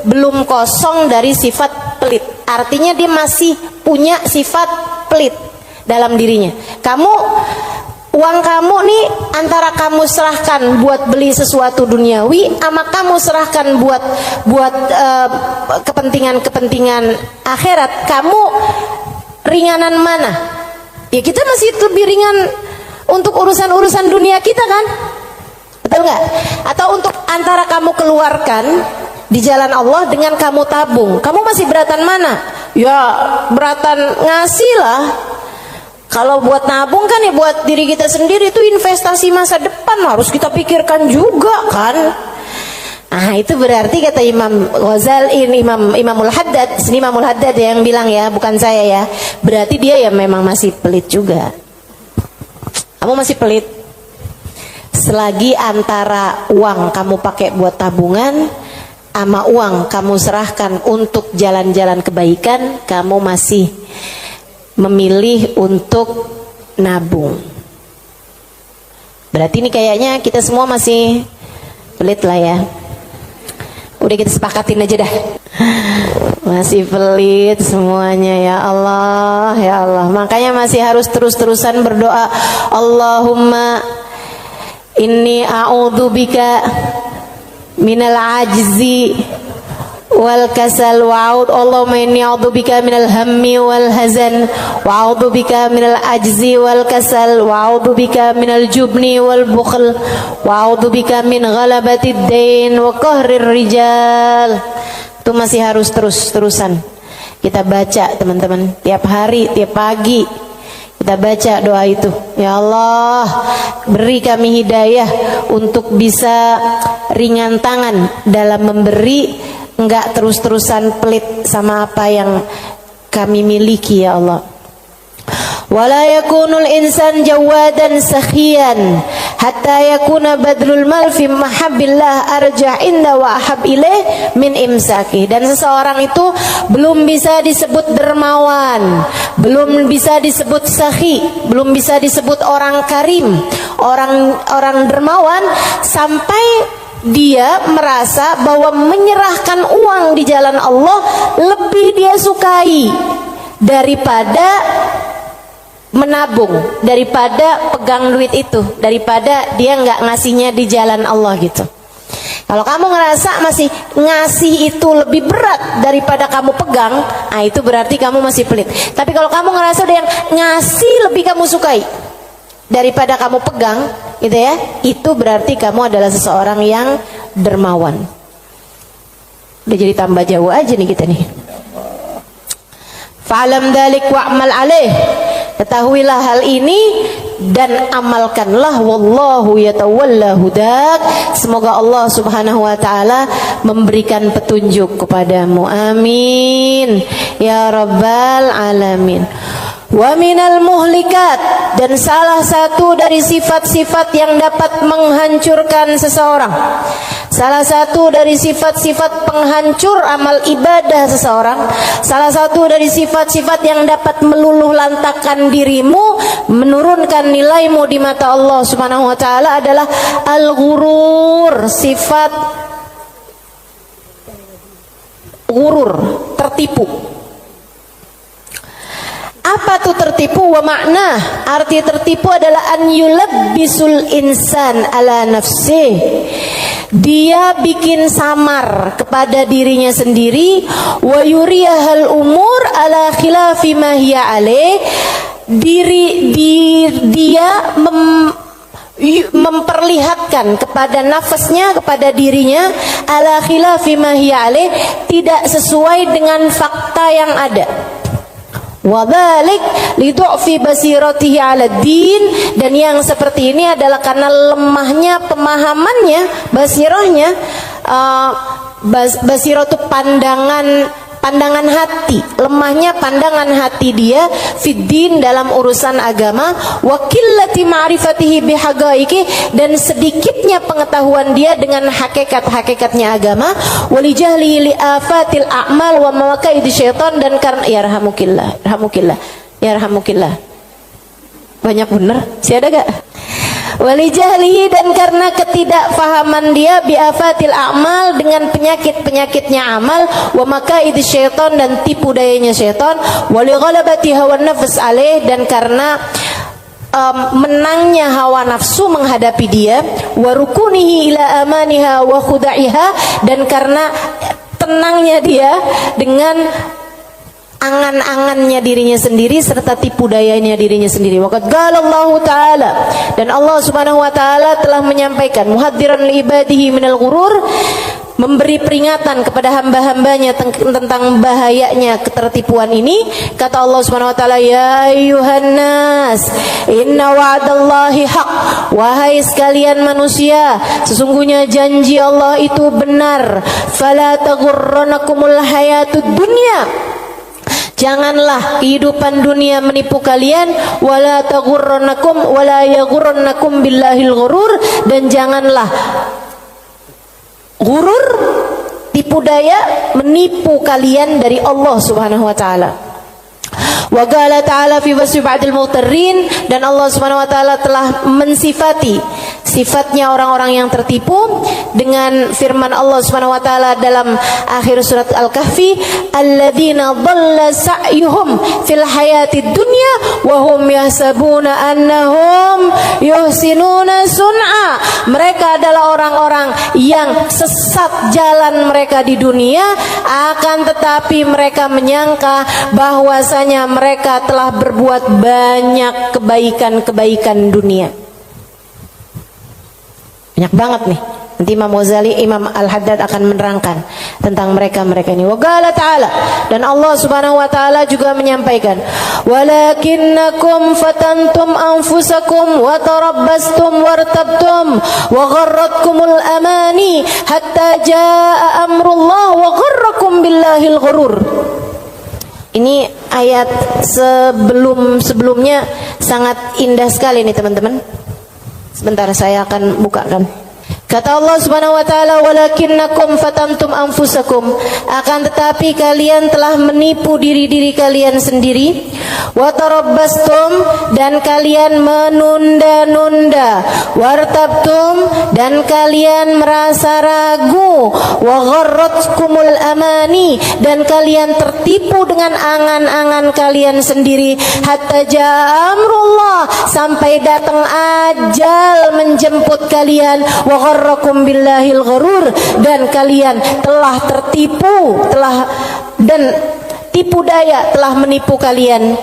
belum kosong dari sifat pelit. Artinya dia masih punya sifat pelit dalam dirinya. Uang kamu nih antara kamu serahkan buat beli sesuatu duniawi, sama kamu serahkan buat kepentingan akhirat, kamu ringanan mana? Ya kita masih lebih ringan untuk urusan-urusan dunia kita kan, betul nggak? Atau untuk antara kamu keluarkan di jalan Allah dengan kamu tabung, kamu masih beratan mana? Ya beratan ngasih lah. Kalau buat nabung kan ya buat diri kita sendiri, itu investasi masa depan, harus kita pikirkan juga kan. Ah itu berarti kata Imam Ghazali, Imamul Haddad, sini Imamul Haddad yang bilang ya, bukan saya ya. Berarti dia ya memang masih pelit juga. Kamu masih pelit. Selagi antara uang kamu pakai buat tabungan sama uang kamu serahkan untuk jalan-jalan kebaikan, kamu masih memilih untuk nabung. Berarti ini kayaknya kita semua masih pelit lah ya. Udah kita sepakatin aja dah. Masih pelit semuanya, ya Allah, ya Allah. Makanya masih harus terus-terusan berdoa. Allahumma inni a'udzubika minal ajzi wal kasal wa'ud. Allahumma inni a'udzubika minal hammi wal hazan wa a'udzubika minal ajzi wal kasal wa a'udzubika minal jubni wal bukhl wa a'udzubika min ghalabatid dain wa qahrir rijal. Itu masih harus terus-terusan kita baca teman-teman, tiap hari, tiap pagi kita baca doa itu. Ya Allah, beri kami hidayah untuk bisa ringan tangan dalam memberi, enggak terus-terusan pelit sama apa yang kami miliki ya Allah. Wala yakunul insan jawadan sakhiyan hatta yakuna badrul mal fi mahabbillah arja inda wa ahab ilaih min imsaki. Dan seseorang itu belum bisa disebut dermawan, belum bisa disebut sakhi, belum bisa disebut orang karim, orang dermawan sampai dia merasa bahwa menyerahkan uang di jalan Allah lebih dia sukai daripada menabung, daripada pegang duit itu, daripada dia nggak ngasihnya di jalan Allah gitu. Kalau kamu ngerasa masih ngasih itu lebih berat daripada kamu pegang, nah itu berarti kamu masih pelit. Tapi kalau kamu ngerasa udah yang ngasih lebih kamu sukai daripada kamu pegang, gitu ya, itu berarti kamu adalah seseorang yang dermawan. Udah jadi tambah jauh aja nih kita nih. Fa'lam dalik wa'mal alaih. Ketahuilah hal ini dan amalkanlah. Wallahu yatawalla hudak. Semoga Allah subhanahu wa ta'ala memberikan petunjuk kepadamu. Amin ya rabbal alamin. Wa minal muhlikat, dan salah satu dari sifat-sifat yang dapat menghancurkan seseorang, salah satu dari sifat-sifat penghancur amal ibadah seseorang, salah satu dari sifat-sifat yang dapat meluluh lantakkan dirimu, menurunkan nilaimu di mata Allah subhanahu wa ta'ala adalah al-ghurur, sifat ghurur, tertipu. Apa tuh tertipu? Wa makna, arti tertipu adalah an yulabbisul insan ala nafsih. Dia bikin samar kepada dirinya sendiri, wa yuriyahal umur ala khilafi ma hiya alaih. Dia memperlihatkan kepada nafasnya, kepada dirinya, ala khilafi ma hiya alaih, tidak sesuai dengan fakta yang ada. Wadhalik lidu'fi basiratihi 'ala din, dan yang seperti ini adalah karena lemahnya pemahamannya, basirahnya. Basirah itu pandangan hati, lemahnya pandangan hati dia fiddin, dalam urusan agama, wa qillati ma'rifatihi bihaqaiqi, dan sedikitnya pengetahuan dia dengan hakikat-hakikatnya agama, walijahli li afatil a'mal wa mawaqid syaitan, dan karena yarhamukillah banyak bener sih, ada gak? Walijahlihi, dan karena ketidakfahaman dia biafatil a'mal, dengan penyakit-penyakitnya amal, wa makaid syaitan, dan tipu dayanya syaitan, wali ghalabati hawa nafs alaih, dan karena menangnya hawa nafsu menghadapi dia, wa rukunihi ila amaniha wa khuda'iha, dan karena tenangnya dia dengan angan-angannya dirinya sendiri serta tipu dayanya dirinya sendiri. Waqad qala Allah Ta'ala, dan Allah Subhanahu wa taala telah menyampaikan muhadziran li ibadihi minal ghurur, memberi peringatan kepada hamba-hambanya tentang bahayanya ketertipuan ini. Kata Allah Subhanahu wa taala, ya ayyuhan nas inna wa'dallahi haq, wahai sekalian manusia, sesungguhnya janji Allah itu benar. Fala taghurranakumul hayatud dunya, janganlah kehidupan dunia menipu kalian, wala taghurrannakum wala yaghurrannakum billahil ghurur, dan janganlah ghurur, tipu daya, menipu kalian dari Allah Subhanahu wa taala. Wa qala ta'ala fi wasfi ba'dil mughtarrin, dan Allah Subhanahu wa taala telah mensifati sifatnya orang-orang yang tertipu dengan firman Allah Subhanahu wa taala dalam akhir surat Al-Kahfi, alladzina dhalla sa'yuhum fil hayatid dunya wa hum yahsabuna annahum yuhsinuna sun'a. Mereka adalah orang-orang yang sesat jalan mereka di dunia, akan tetapi mereka menyangka bahwasanya mereka telah berbuat banyak kebaikan-kebaikan dunia. Banyak banget nih. Nanti Imam Ghazali, Imam Al-Haddad akan menerangkan tentang mereka-mereka ini. Wa qala ta'ala, dan Allah Subhanahu wa taala juga menyampaikan, walakinnakum fatantum anfusakum wa tarabbastum wartabtum wa gharratkumul amani hatta jaa amrullah wa gharrakum billahil ghurur. Ini ayat sebelumnya sangat indah sekali nih teman-teman. Sebentar saya akan bukakan. Kata Allah Subhanahu wa taala, "Walakinnakum fatantum anfusakum." Akan tetapi kalian telah menipu diri-diri kalian sendiri. Wa tarabbastum, dan kalian menunda-nunda. Wartabtum, dan kalian merasa ragu. Wa gharratkumul amani, dan kalian tertipu dengan angan-angan kalian sendiri. Hatta jaa amrullah, sampai datang ajal menjemput kalian. Wa gharrakum billahil gharur, dan kalian telah tertipu, dan tipu daya telah menipu kalian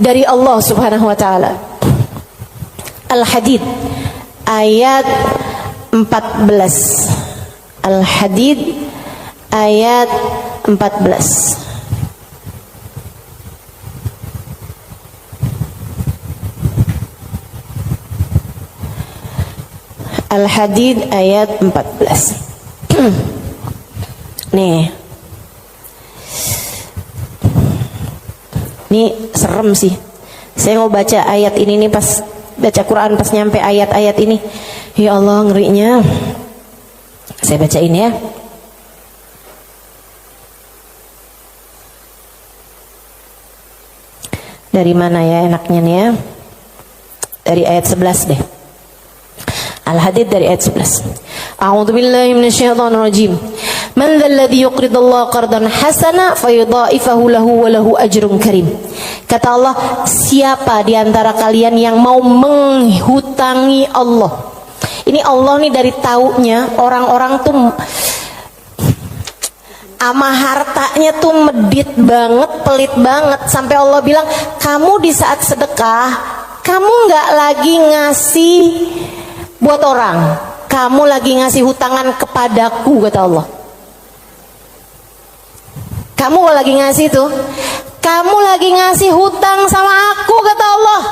dari Allah Subhanahu wa taala. Al-Hadid ayat 14. Al-Hadid ayat 14. Al-Hadid ayat 14. Nih. Ini serem sih. Saya mau baca ayat ini nih, pas baca Quran pas nyampe ayat-ayat ini. Ya Allah, ngerinya. Saya bacain ya. Dari mana ya enaknya nih ya? Dari ayat 11 deh. Al-Hadid dari ayat 11. A'udzu billahi minasyaitonir rajim. Man dzalladzi yuqridullaha qardan hasana fayudha'ifahu lahu wa lahu ajrun karim. Kata Allah, siapa di antara kalian yang mau menghutangi Allah? Ini Allah nih dari taunya orang-orang tuh ama hartanya tuh medit banget, pelit banget, sampai Allah bilang, kamu di saat sedekah, kamu nggak lagi ngasih buat orang, kamu lagi ngasih hutangan kepadaku, kata Allah. Kamu lagi ngasih tuh, kamu lagi ngasih hutang sama aku, kata Allah.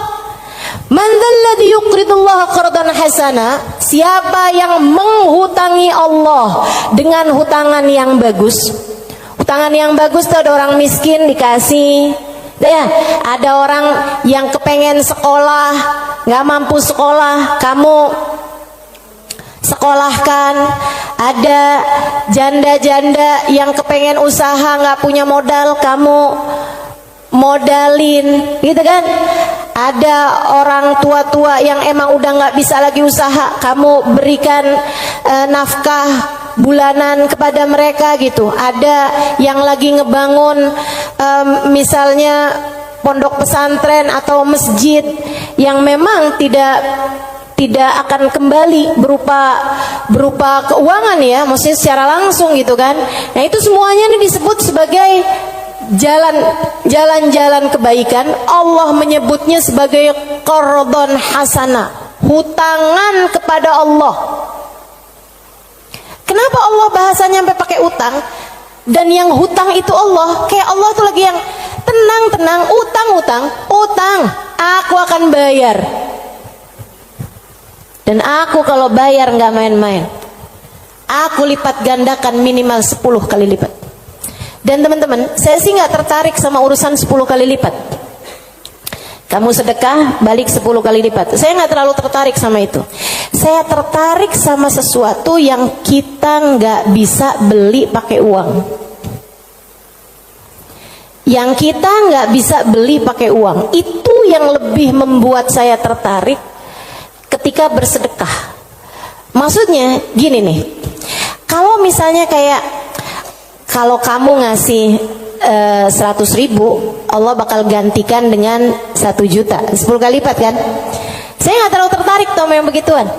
Man dzalladzi yuqridullaha qardan hasana, siapa yang menghutangi Allah dengan hutangan yang bagus. Hutangan yang bagus tuh ada orang miskin dikasih. Ya, ada orang yang kepengen sekolah, nggak mampu sekolah, kamu sekolahkan. Ada janda-janda yang kepengen usaha, nggak punya modal, kamu modalin, gitu kan? Ada orang tua-tua yang emang udah nggak bisa lagi usaha, kamu berikan nafkah bulanan kepada mereka gitu. Ada yang lagi ngebangun misalnya pondok pesantren atau masjid yang memang tidak akan kembali berupa keuangan ya, maksudnya secara langsung gitu kan. Nah itu semuanya ini disebut sebagai jalan-jalan kebaikan. Allah menyebutnya sebagai qardhan hasana, hutangan kepada Allah. Kenapa Allah bahasanya sampai pakai utang? Dan yang hutang itu Allah, kayak Allah tuh lagi yang tenang, utang, aku akan bayar. Dan aku kalau bayar nggak main-main, aku lipat gandakan minimal 10 kali lipat. Dan teman-teman, saya sih nggak tertarik sama urusan 10 kali lipat. Kamu sedekah, balik 10 kali lipat. Saya nggak terlalu tertarik sama itu. Saya tertarik sama sesuatu yang kita nggak bisa beli pakai uang. Yang kita nggak bisa beli pakai uang, itu yang lebih membuat saya tertarik ketika bersedekah. Maksudnya gini nih, kalau misalnya kayak kalau kamu ngasih 100.000, Allah bakal gantikan dengan 1 juta, 10 kali lipat kan? Saya nggak terlalu tertarik sama yang begituan.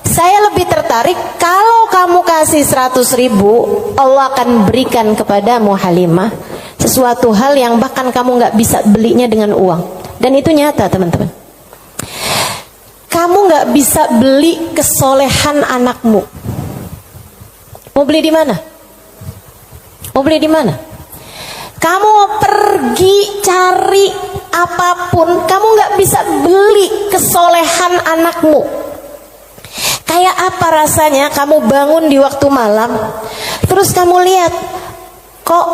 Saya lebih tertarik kalau kamu kasih 100.000, Allah akan berikan kepadamu Halimah sesuatu hal yang bahkan kamu nggak bisa belinya dengan uang. Dan itu nyata teman-teman. Kamu nggak bisa beli kesolehan anakmu. Mau beli di mana? Mau beli di mana? Kamu pergi cari apapun, kamu nggak bisa beli kesolehan anakmu. Kayak apa rasanya kamu bangun di waktu malam, terus kamu lihat, kok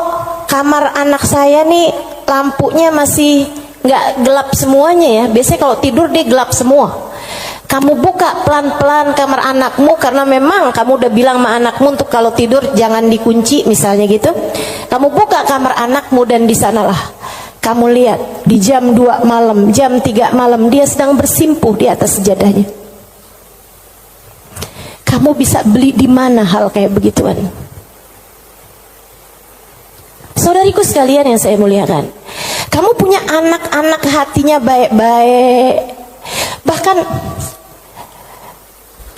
kamar anak saya nih lampunya masih nggak gelap semuanya ya. Biasanya kalau tidur dia gelap semua. Kamu buka pelan-pelan kamar anakmu, karena memang kamu udah bilang sama anakmu untuk kalau tidur jangan dikunci misalnya gitu. Kamu buka kamar anakmu dan di sanalah kamu lihat di jam 2 malam, jam 3 malam dia sedang bersimpuh di atas sejadahnya. Kamu bisa beli di mana hal kayak begituan? Saudariku sekalian yang saya muliakan, kamu punya anak-anak hatinya baik-baik. Bahkan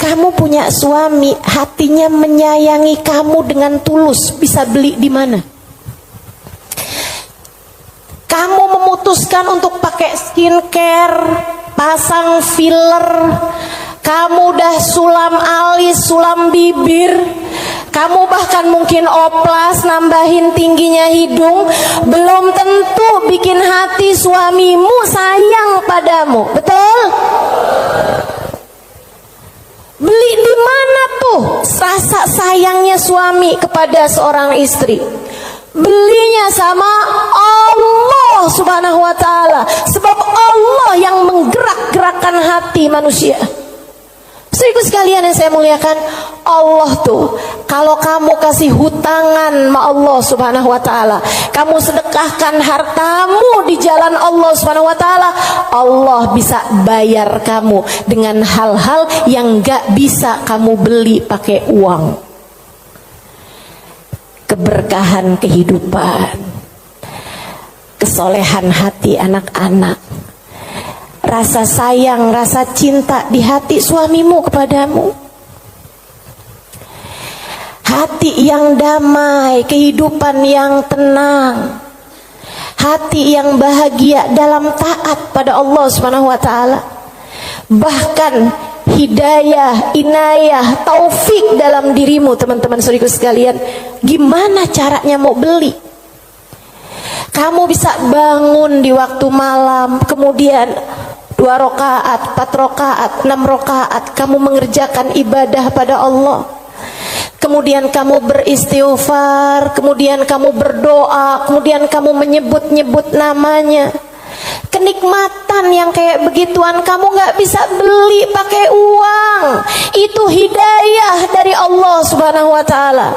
kamu punya suami hatinya menyayangi kamu dengan tulus, bisa beli di mana? Kamu memutuskan untuk pakai skincare, pasang filler, kamu udah sulam alis, sulam bibir, kamu bahkan mungkin oplas, nambahin tingginya hidung, belum tentu bikin hati suamimu sayang padamu, betul? Beli di mana tuh rasa sayangnya suami kepada seorang istri? Belinya sama Allah Subhanahu wa ta'ala. Sebab Allah yang menggerak-gerakkan hati manusia. Saudaraku sekalian yang saya muliakan, Allah tuh kalau kamu kasih hutangan sama Allah Subhanahu wa ta'ala, kamu sedekahkan hartamu di jalan Allah Subhanahu wa ta'ala, Allah bisa bayar kamu dengan hal-hal yang gak bisa kamu beli pakai uang. Keberkahan kehidupan, kesolehan hati anak-anak, rasa sayang, rasa cinta di hati suamimu kepadamu, hati yang damai, kehidupan yang tenang, hati yang bahagia dalam taat pada Allah Subhanahu wa ta'ala. Bahkan hidayah, inayah, taufik dalam dirimu, teman-teman saudariku sekalian. Gimana caranya mau beli? Kamu bisa bangun di waktu malam, kemudian 2 rakaat, 4 rakaat, 6 rakaat kamu mengerjakan ibadah pada Allah. Kemudian kamu beristighfar, kemudian kamu berdoa, kemudian kamu menyebut-nyebut namanya. Kenikmatan yang kayak begituan kamu gak bisa beli pakai uang. Itu hidayah dari Allah Subhanahu wa ta'ala.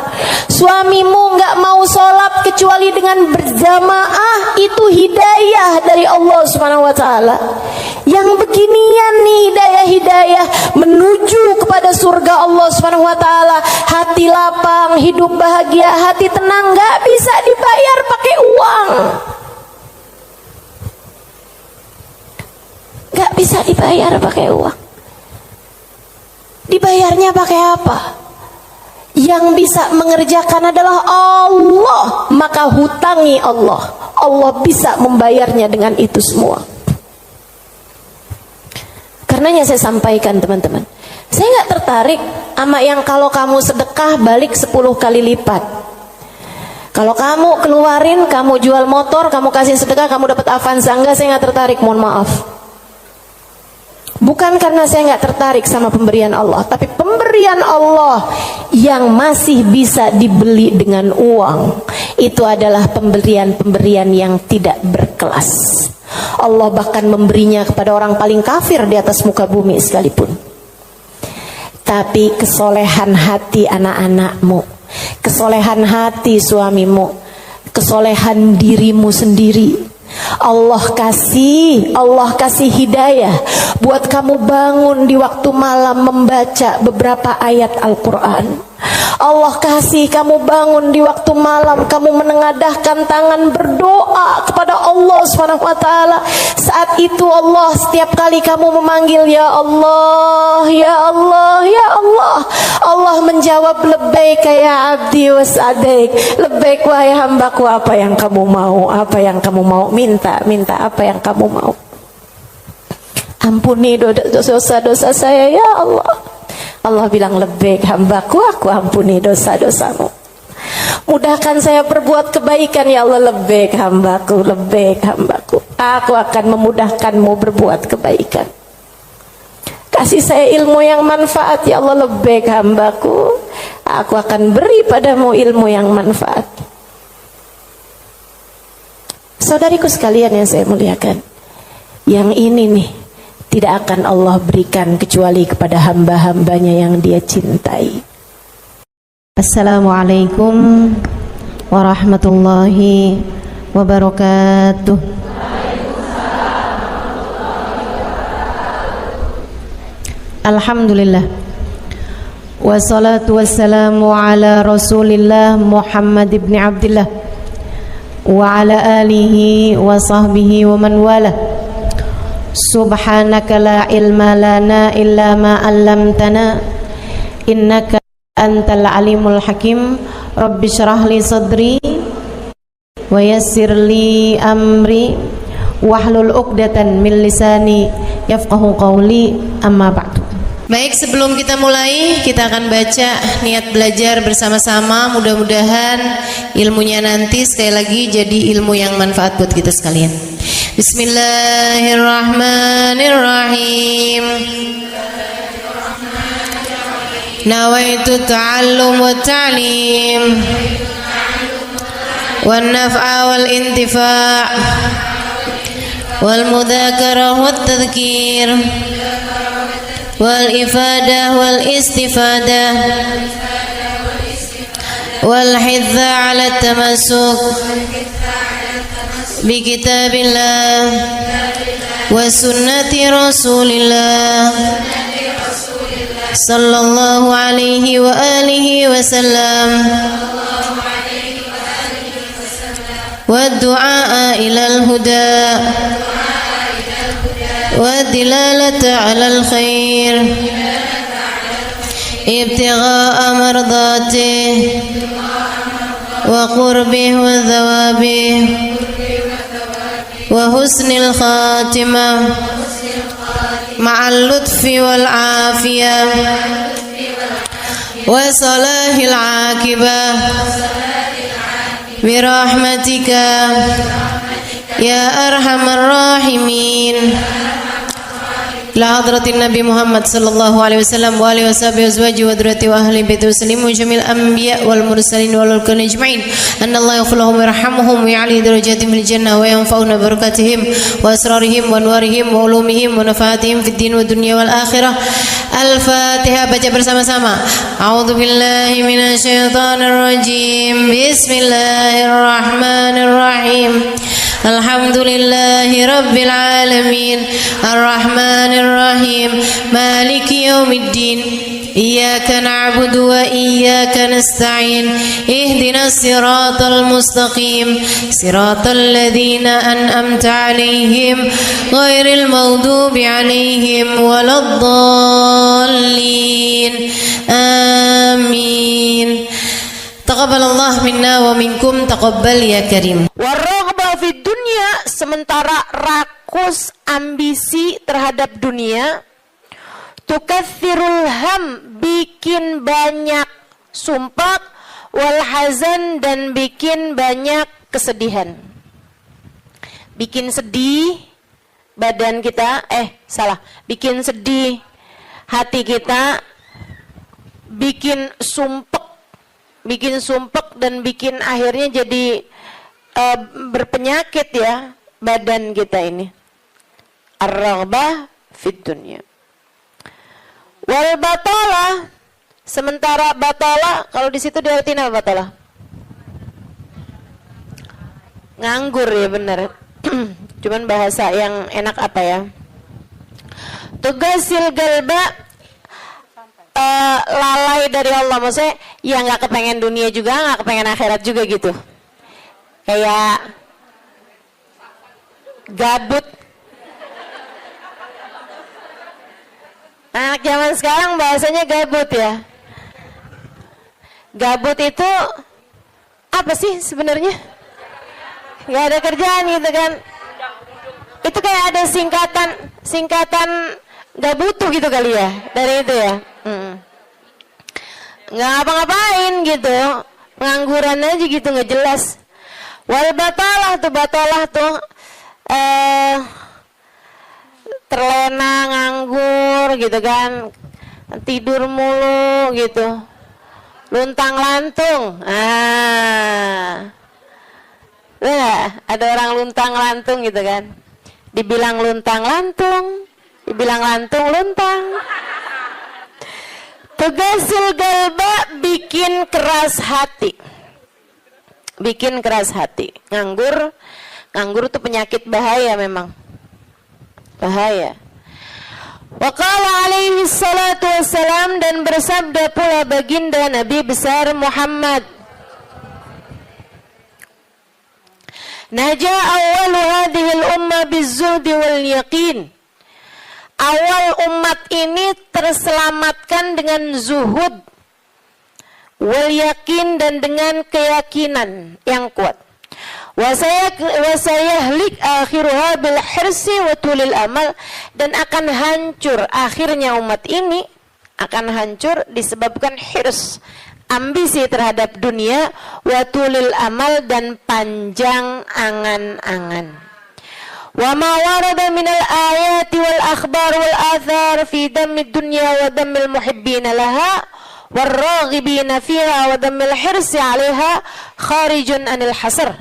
Suamimu gak mau sholat kecuali dengan berjamaah, itu hidayah dari Allah Subhanahu wa ta'ala. Yang beginian nih hidayah-hidayah menuju kepada surga Allah Subhanahu wa ta'ala. Hati lapang, hidup bahagia, hati tenang, gak bisa dibayar pakai uang. Gak bisa dibayar pakai uang. Dibayarnya pakai apa? Yang bisa mengerjakan adalah Allah. Maka hutangi Allah. Allah bisa membayarnya dengan itu semua. Karenanya saya sampaikan teman-teman, saya gak tertarik sama yang kalau kamu sedekah balik 10 kali lipat. Kalau kamu keluarin, kamu jual motor, kamu kasih sedekah, kamu dapat Avanza. Enggak, saya gak tertarik, mohon maaf. Bukan karena saya nggak tertarik sama pemberian Allah, tapi pemberian Allah yang masih bisa dibeli dengan uang, itu adalah pemberian-pemberian yang tidak berkelas. Allah bahkan memberinya kepada orang paling kafir di atas muka bumi sekalipun. Tapi kesolehan hati anak-anakmu, kesolehan hati suamimu, kesolehan dirimu sendiri, Allah kasih hidayah buat kamu bangun di waktu malam membaca beberapa ayat Al-Quran. Allah kasih kamu bangun di waktu malam, kamu menengadahkan tangan berdoa kepada Allah SWT. Saat itu Allah, setiap kali kamu memanggil ya Allah, ya Allah, ya Allah, Allah menjawab labbaik ya abdi was'adaik, labbaik wahai hambaku, apa yang kamu mau, apa yang kamu mau, minta apa yang kamu mau. Ampuni dosa-dosa saya ya Allah. Allah bilang labbaik hambaku, aku ampuni dosa-dosamu. Mudahkan saya berbuat kebaikan ya Allah, labbaik hambaku, labbaik hambaku, aku akan memudahkanmu berbuat kebaikan. Kasih saya ilmu yang manfaat ya Allah, labbaik hambaku, aku akan beri padamu ilmu yang manfaat. Saudariku sekalian yang saya muliakan, yang ini nih tidak akan Allah berikan kecuali kepada hamba-hambanya yang Dia cintai. Assalamualaikum warahmatullahi wabarakatuh. Alhamdulillah, wassalatu wassalamu ala Rasulillah Muhammad ibn Abdillah wa ala alihi wa sahbihi wa man wala. Subhanaka la ilma lana illa ma 'allamtana innaka antal alimul hakim. Rabbi shrah li sadri wa yassir li amri wahlul 'uqdatan min lisani yafqahu qawli, amma ba'du. Baik, sebelum kita mulai, kita akan baca niat belajar bersama-sama. Mudah-mudahan ilmunya nanti sekali lagi jadi ilmu yang manfaat buat kita sekalian. Bismillahirrahmanirrahim. Nawaitu ta'allum wa ta'lim wan naf'a wal intifa' wal mudzakarah wat tadhkir wal ifadah wal istifadah wal hidza ala tamassuk bi kitabillah wa sunnati rasulillah sallallahu alaihi wa alihi wa sallam wa du'a ila al-huda والدلالة على الخير ابتغاء مرضاته وقربه وثوابه وحسن الخاتمة مع اللطف والعافية وصلاح العاقبة برحمتك يا أرحم الراحمين. إلى حضرة النبي محمد صلى الله عليه وسلم وآله وصحبه وأزواجه وذريته وأهل بيته وسلم وجميع الأنبياء والمرسلين والملائكة أجمعين أن الله يغفر لهم ويرحمهم ويعلي درجاتهم في الجنة وينفعنا ببركاتهم وأسرارهم وأنوارهم وعلومهم ونفعاتهم في الدين والدنيا والآخرة. Al-Fatihah, baca bersama-sama. A'udzu billahi minasyaitonir rajim. Bismillahirrahmanirrahim. Alhamdulillahi rabbil alamin. Ar-Rahmanir Rahim. Maliki yaumiddin. Iyyaka na'budu wa iyyaka nasta'in. Ihdinas siratal mustaqim. Siratal ladzina an'amta 'alaihim ghairil maghdubi 'alaihim waladdallin. Amin. Taqabbalallah minna wa minkum, taqabbal ya karim. Warraghbah fid dunya, sementara rakus ambisi terhadap dunia, tukathirul ham, bikin banyak sumpah, wal hazan, dan bikin banyak kesedihan. Bikin sedih badan kita, bikin sedih hati kita, bikin sumpek dan bikin akhirnya jadi berpenyakit ya badan kita ini. Ar-raghbah fid dunya. Wal batalah, sementara batalah, kalau di situ diartiin apa batalah? Nganggur ya, benar. Cuman bahasa yang enak apa ya? Tugasil galba, lalai dari Allah, maksudnya ya nggak kepengen dunia juga, nggak kepengen akhirat juga gitu, kayak gabut. Anak zaman sekarang bahasanya gabut ya. Gabut itu apa sih sebenarnya? Nggak ada kerjaan gitu kan? Itu kayak ada singkatan nggak butuh gitu kali ya dari itu ya. Nggak ngapa-ngapain gitu, pengangguran aja gitu, nggak jelas. Wal batalah tuh terlena, nganggur gitu kan, tidur mulu gitu, luntang lantung. Nah, ada orang luntang-lantung gitu kan. Dibilang luntang-lantung, dibilang lantung-luntang. Tugasul galba, bikin keras hati. Bikin keras hati. Nganggur tuh penyakit bahaya memang. Bahaya. Wa qala alaihi salatu wassalam, dan bersabda pula baginda Nabi besar Muhammad, Naja awalu hadhil umma bizuhdi wal yaqin. Awal umat ini terselamatkan dengan zuhud wal yakin, dan dengan keyakinan yang kuat. Wasayahlik akhiruha bil hirsi wa tulil amal, dan akan hancur akhirnya umat ini, akan hancur disebabkan hirs, ambisi terhadap dunia, wa tulil amal, dan panjang angan-angan. Wa ma warada minal ayati wal akhbar wal athar fi dammi dunya wa dammil muhibbina laha warraghibina fiha wa dammil hirsi 'alaiha kharijun anil hasr.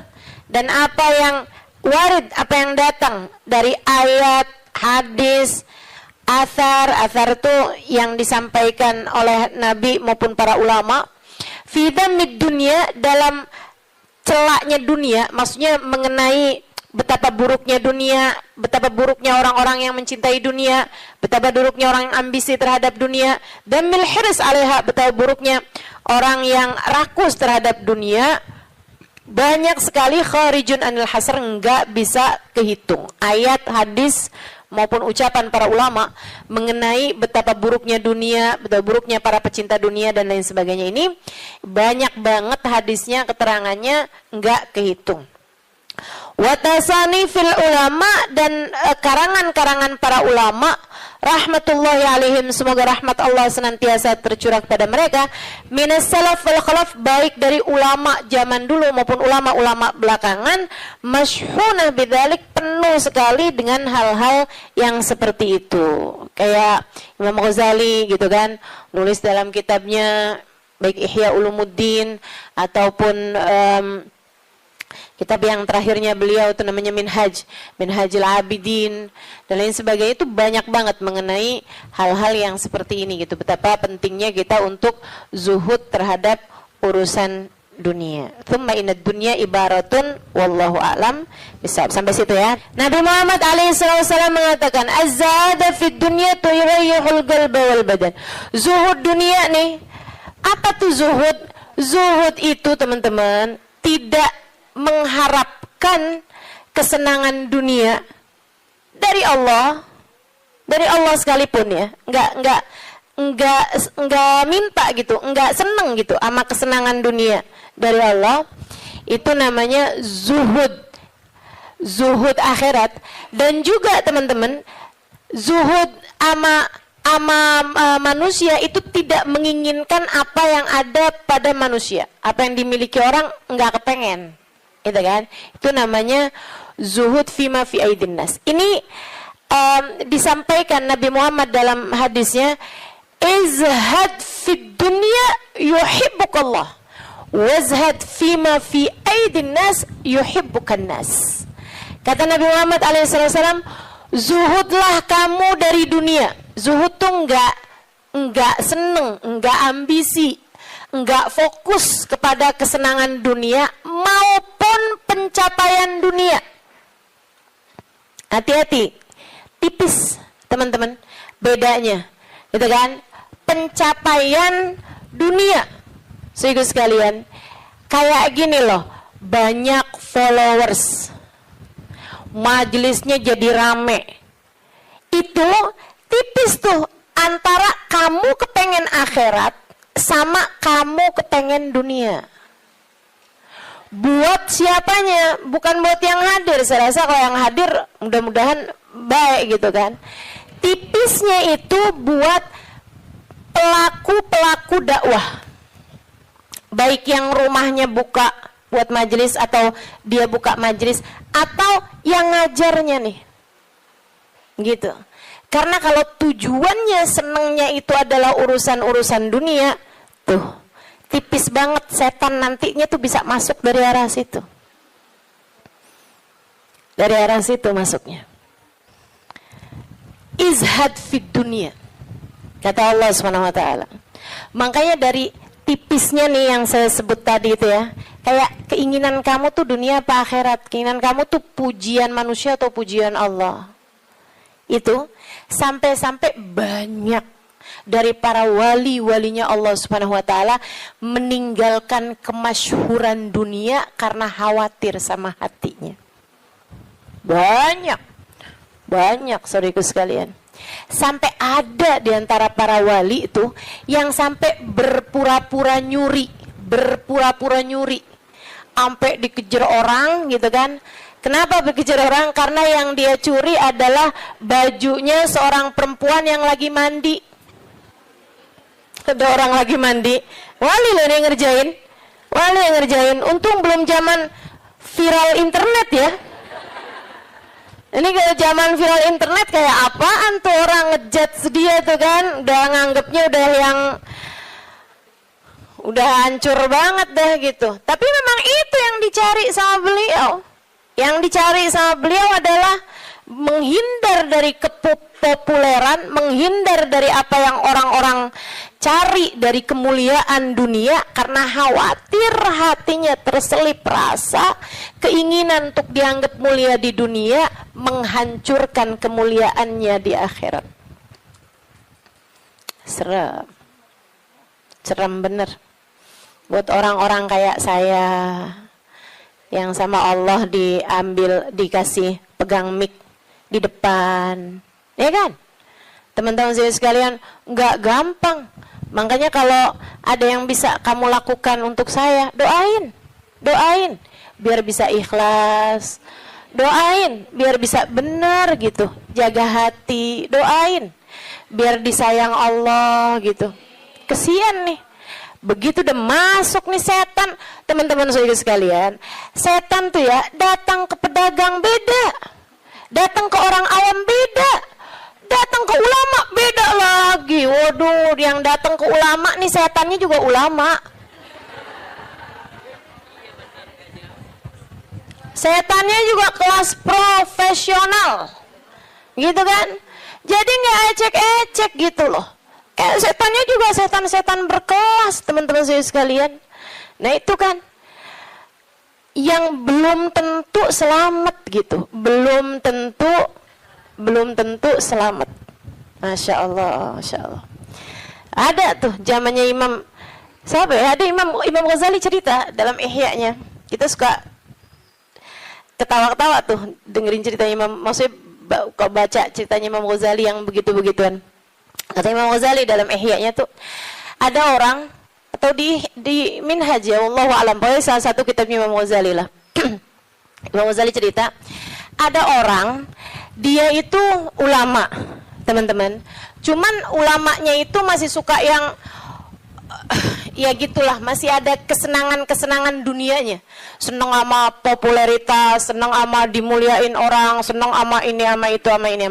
Dan apa yang warid, apa yang datang dari ayat, hadis, athar itu yang disampaikan oleh Nabi maupun para ulama, fi dammid dunya, dalam celaknya dunia, maksudnya mengenai betapa buruknya dunia, betapa buruknya orang-orang yang mencintai dunia, betapa buruknya orang yang ambisi terhadap dunia, dan mil hirs 'alaiha, betapa buruknya orang yang rakus terhadap dunia. Banyak sekali kharijun anil hasr, enggak bisa kehitung. Ayat, hadis maupun ucapan para ulama mengenai betapa buruknya dunia, betapa buruknya para pecinta dunia dan lain sebagainya ini banyak banget hadisnya, keterangannya enggak kehitung. Watasani fil ulama, dan karangan-karangan para ulama rahmatullahi alaihim, semoga rahmat Allah senantiasa tercurah kepada mereka, minas salaf wal khalaf, baik dari ulama zaman dulu maupun ulama-ulama belakangan, masyhunah bidzalik, penuh sekali dengan hal-hal yang seperti itu. Kayak Imam Ghazali gitu kan, nulis dalam kitabnya baik Ihya Ulumuddin ataupun kitab yang terakhirnya beliau itu namanya Minhajul Abidin dan lain sebagainya, itu banyak banget mengenai hal-hal yang seperti ini gitu. Betapa pentingnya kita untuk zuhud terhadap urusan dunia. Tsumma inad dunya ibaratun wallahu a'lam bisawab. Sampai situ ya. Nabi Muhammad alaihissalam mengatakan, az-zahada fid dunya tuyayyihul qalba wal badan. Zuhud dunia nih. Apa tuh zuhud? Zuhud itu teman-teman tidak mengharapkan kesenangan dunia dari Allah sekalipun ya, enggak minta gitu, enggak seneng gitu sama kesenangan dunia dari Allah. Itu namanya zuhud akhirat. Dan juga teman-teman, zuhud ama manusia itu tidak menginginkan apa yang ada pada manusia, apa yang dimiliki orang enggak kepengen. Itu kan, itu namanya zuhud fima fi aidin nas. Ini disampaikan Nabi Muhammad dalam hadisnya, izhad fid dunya yuhibbukallah, wazhad fima fi aidin nas yuhibbukan nas. Kata Nabi Muhammad alaihissalam, zuhudlah kamu dari dunia. Zuhud tuh enggak seneng, enggak ambisi, enggak fokus kepada kesenangan dunia maupun pencapaian dunia. Hati-hati, tipis teman-teman bedanya, gitu kan? Pencapaian dunia, saudara sekalian, kayak gini loh, banyak followers, majelisnya jadi rame, itu tipis tuh antara kamu kepengen akhirat sama kamu kepengen dunia. Buat siapanya? Bukan buat yang hadir. Saya rasa kalau yang hadir mudah-mudahan baik gitu kan. Tipisnya itu buat pelaku-pelaku dakwah, baik yang rumahnya buka buat majelis atau dia buka majelis, atau yang ngajarnya nih gitu. Karena kalau tujuannya senengnya itu adalah urusan-urusan dunia, tuh tipis banget setan nantinya tuh bisa masuk dari arah situ. Dari arah situ masuknya. Izhad fid dunia, kata Allah Subhanahu wa taala. Makanya dari tipisnya nih yang saya sebut tadi itu ya, kayak keinginan kamu tuh dunia apa akhirat, keinginan kamu tuh pujian manusia atau pujian Allah. Itu sampai-sampai banyak dari para wali-walinya Allah Subhanahu wa taala meninggalkan kemasyhuran dunia karena khawatir sama hatinya. Banyak saudaraku sekalian. Sampai ada di antara para wali itu yang sampai berpura-pura nyuri, sampai dikejar orang gitu kan. Kenapa dikejar orang? Karena yang dia curi adalah bajunya seorang perempuan yang lagi mandi. Ada orang lagi mandi, wali loh yang ngerjain. Untung belum zaman viral internet ya. Ini kalau zaman viral internet kayak apaan tuh orang ngejat dia tuh kan, udah nganggepnya udah hancur banget dah gitu. Tapi memang itu yang dicari sama beliau. Yang dicari sama beliau adalah menghindar dari kepopuleran, menghindar dari apa yang orang-orang cari dari kemuliaan dunia, karena khawatir hatinya terselip rasa keinginan untuk dianggap mulia di dunia menghancurkan kemuliaannya di akhirat. Serem bener buat orang-orang kayak saya yang sama Allah dikasih pegang mic di depan, ya kan? Teman-teman saya sekalian, nggak gampang. Makanya kalau ada yang bisa kamu lakukan untuk saya, doain, biar bisa ikhlas, doain, biar bisa benar gitu, jaga hati, doain, biar disayang Allah gitu. Kesian nih, begitu udah masuk nih setan, teman-teman saya sekalian, setan tuh ya datang ke pedagang beda, datang ke orang awam beda, datang ke ulama beda lagi. Waduh, yang datang ke ulama nih setannya juga ulama. Setannya juga kelas profesional. Gitu kan? Jadi nggak ecek-ecek gitu loh. Setannya juga setan-setan berkelas, teman-teman saya sekalian. Nah, itu kan yang belum tentu selamat gitu. Belum tentu selamat. Masya Allah. Ada tuh zamannya Imam siapa ya? Ada Imam Ghazali cerita dalam Ihya-nya. Kita suka ketawa-ketawa tuh dengerin cerita Imam, maksudnya kau baca ceritanya Imam Ghazali yang begitu-begituan. Kata Imam Ghazali dalam Ihya-nya tuh, ada orang atau di Minhaj ya, wallahu a'lam, pokoknya salah satu kitab Imam Ghazali lah. Imam Ghazali cerita, ada orang dia itu ulama, teman-teman. Cuman ulamanya itu masih suka yang ya gitulah, masih ada kesenangan dunianya. Senang sama popularitas, senang sama dimuliain orang, senang sama ini sama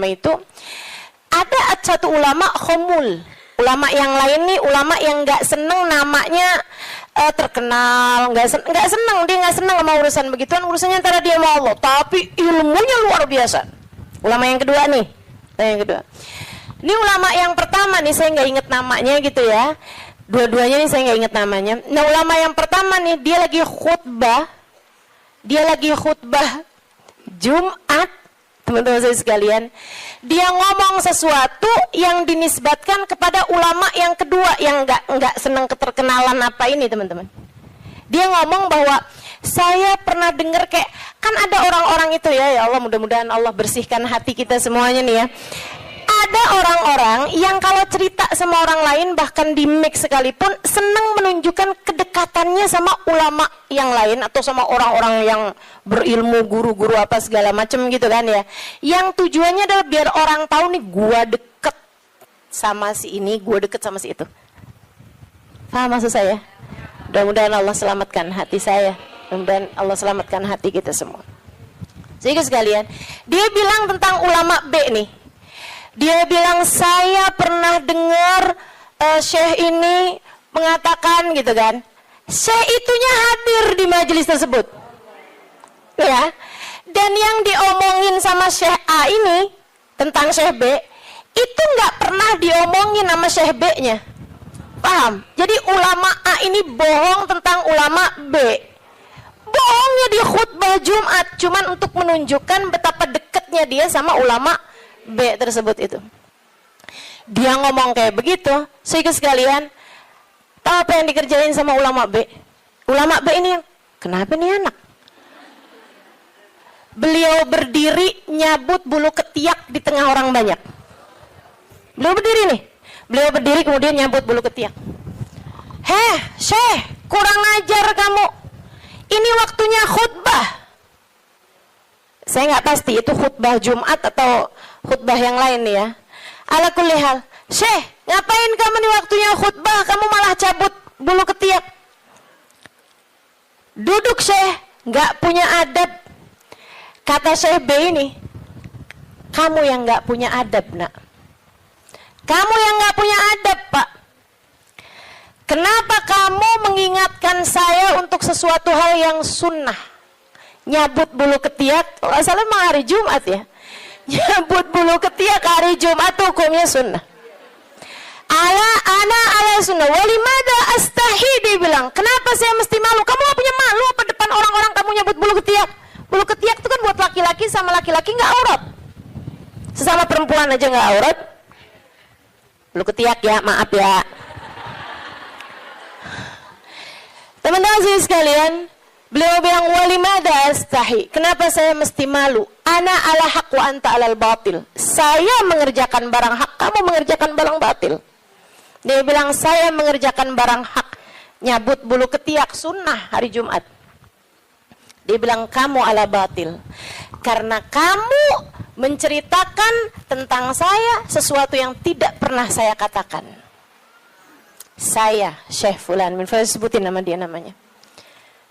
itu. Ada satu ulama khomul, ulama yang lain nih, ulama yang nggak seneng namanya terkenal, nggak seneng, dia nggak seneng sama urusan begituan, urusannya antara dia sama Allah, tapi ilmunya luar biasa. Ulama yang kedua nih, ini ulama yang pertama nih, saya nggak inget namanya gitu ya, dua-duanya nih saya nggak inget namanya. Nah, ulama yang pertama nih, dia lagi khutbah Jumat, teman-teman saya sekalian, dia ngomong sesuatu yang dinisbatkan kepada ulama yang kedua yang nggak senang keterkenalan apa ini, teman-teman. Dia ngomong bahwa saya pernah dengar kayak, kan ada orang-orang itu ya Allah, mudah-mudahan Allah bersihkan hati kita semuanya nih ya. Ada orang-orang yang kalau cerita sama orang lain, bahkan di mic sekalipun, senang menunjukkan kedekatannya sama ulama yang lain atau sama orang-orang yang berilmu, guru-guru apa segala macam gitu kan ya. Yang tujuannya adalah biar orang tahu nih, gua deket sama si ini, gua deket sama si itu. Paham maksud saya? Mudah-mudahan Allah selamatkan hati saya. Mudah-mudahan Allah selamatkan hati kita semua. Sehingga sekalian, dia bilang tentang ulama B nih. Dia bilang, saya pernah dengar Syekh ini mengatakan gitu kan. Syekh itunya hadir di majelis tersebut. Ya. Dan yang diomongin sama Syekh A ini tentang Syekh B itu nggak pernah diomongin sama Syekh B-nya. Paham? Jadi ulama A ini bohong tentang ulama B. Bohongnya di khutbah Jumat cuman untuk menunjukkan betapa dekatnya dia sama ulama B tersebut itu. Dia ngomong kayak begitu, sehingga sekalian, tahu apa yang dikerjain sama ulama B? Ulama B ini yang, kenapa nih anak? Beliau berdiri nyabut bulu ketiak di tengah orang banyak. Beliau berdiri nih. Beliau berdiri kemudian nyabut bulu ketiak. Heh, Syekh, kurang ajar kamu. Ini waktunya khutbah. Saya nggak pasti itu khutbah Jumat atau khutbah yang lain nih ya. Ala kulli hal, Syekh, ngapain kamu di waktunya khutbah, kamu malah cabut bulu ketiak? Duduk Syekh, nggak punya adab. Kata Syekh B ini, kamu yang nggak punya adab nak. Kamu yang nggak punya adab pak. Kenapa kamu mengingatkan saya untuk sesuatu hal yang sunnah? Nyabut bulu ketiak, kalau salah memang hari Jumat ya. Nyabut bulu ketiak hari Jumat hukumnya sunnah. Ala sunnah. Walimada astahi, dia bilang. Kenapa saya mesti malu? Kamu gak punya malu apa depan orang-orang kamu nyabut bulu ketiak? Bulu ketiak itu kan buat laki-laki sama laki-laki nggak aurat. Sesama perempuan aja nggak aurat. Bulu ketiak ya, maaf ya. Teman-teman sekalian, beliau bilang walimada astahi. Kenapa saya mesti malu? Ana ala haq wa anta alal batil. Saya mengerjakan barang hak, kamu mengerjakan barang batil. Dia bilang saya mengerjakan barang hak, nyabut bulu ketiak sunnah hari Jumat. Dia bilang kamu ala batil. Karena kamu menceritakan tentang saya sesuatu yang tidak pernah saya katakan. Saya Syekh Fulan, sebutin nama dia namanya.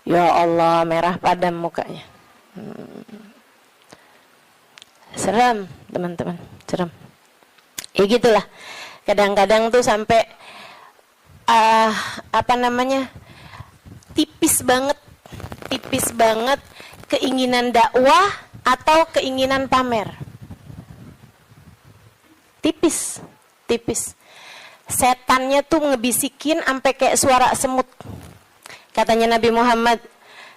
Ya Allah, merah padam mukanya. Seram teman-teman, seram. Ya gitulah. Kadang-kadang tuh sampai tipis banget keinginan dakwah atau keinginan pamer. Tipis. Setannya tuh ngebisikin sampai kayak suara semut. Katanya Nabi Muhammad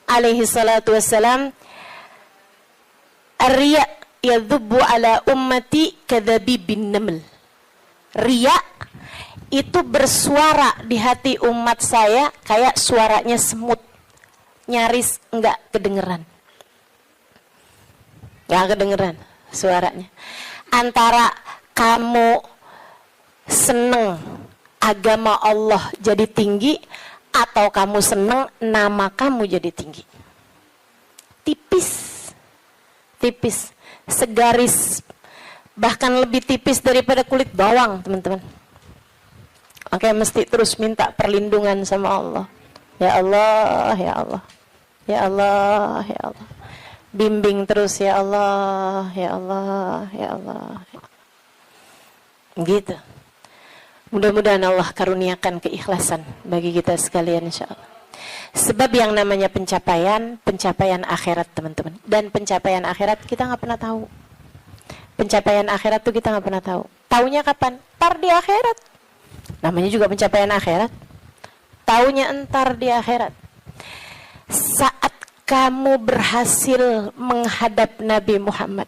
alaihi salatu wassalam, "Ar-riya yadhubbu ala ummati kadzabibin naml." Riya itu bersuara di hati umat saya kayak suaranya semut. Nyaris enggak kedengeran. Enggak kedengeran suaranya. Antara kamu seneng agama Allah jadi tinggi atau kamu seneng nama kamu jadi tinggi. Tipis, segaris, bahkan lebih tipis daripada kulit bawang, teman-teman. Oke, mesti terus minta perlindungan sama Allah. Ya Allah, ya Allah, ya Allah, ya Allah. Bimbing terus ya Allah, ya Allah, ya Allah. Gitu. Mudah-mudahan Allah karuniakan keikhlasan bagi kita sekalian insyaallah. Sebab yang namanya pencapaian akhirat teman-teman. Dan pencapaian akhirat kita nggak pernah tahu. Pencapaian akhirat tuh kita nggak pernah tahu. Taunya kapan? Entar di akhirat. Namanya juga pencapaian akhirat. Taunya entar di akhirat. Saat kamu berhasil menghadap Nabi Muhammad.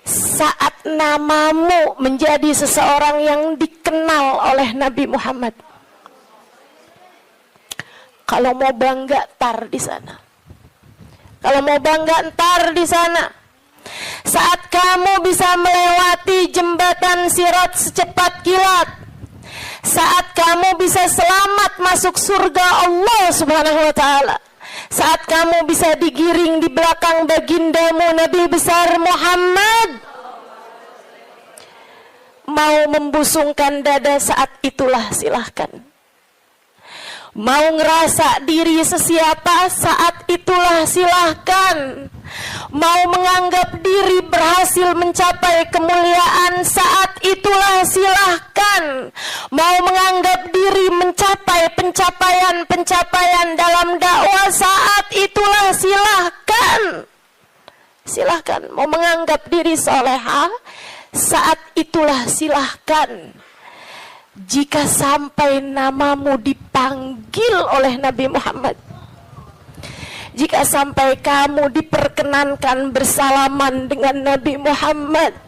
Saat namamu menjadi seseorang yang dikenal oleh Nabi Muhammad. Kalau mau bangga tar di sana. Kalau mau bangga ntar di sana. Saat kamu bisa melewati jembatan Sirat secepat kilat. Saat kamu bisa selamat masuk surga Allah Subhanahu wa taala. Saat kamu bisa digiring di belakang bagindamu Nabi besar Muhammad. Mau membusungkan dada saat itulah silahkan. Mau ngerasa diri sesiapa saat itulah silahkan. Mau menganggap diri berhasil mencapai kemuliaan saat itulah silahkan. Mau menganggap diri mencapai pencapaian dalam dakwah saat itulah silahkan. silahkan. Mau menganggap diri soleha, saat itulah silahkan. Jika sampai namamu dipanggil oleh Nabi Muhammad, jika sampai kamu diperkenankan bersalaman dengan Nabi Muhammad,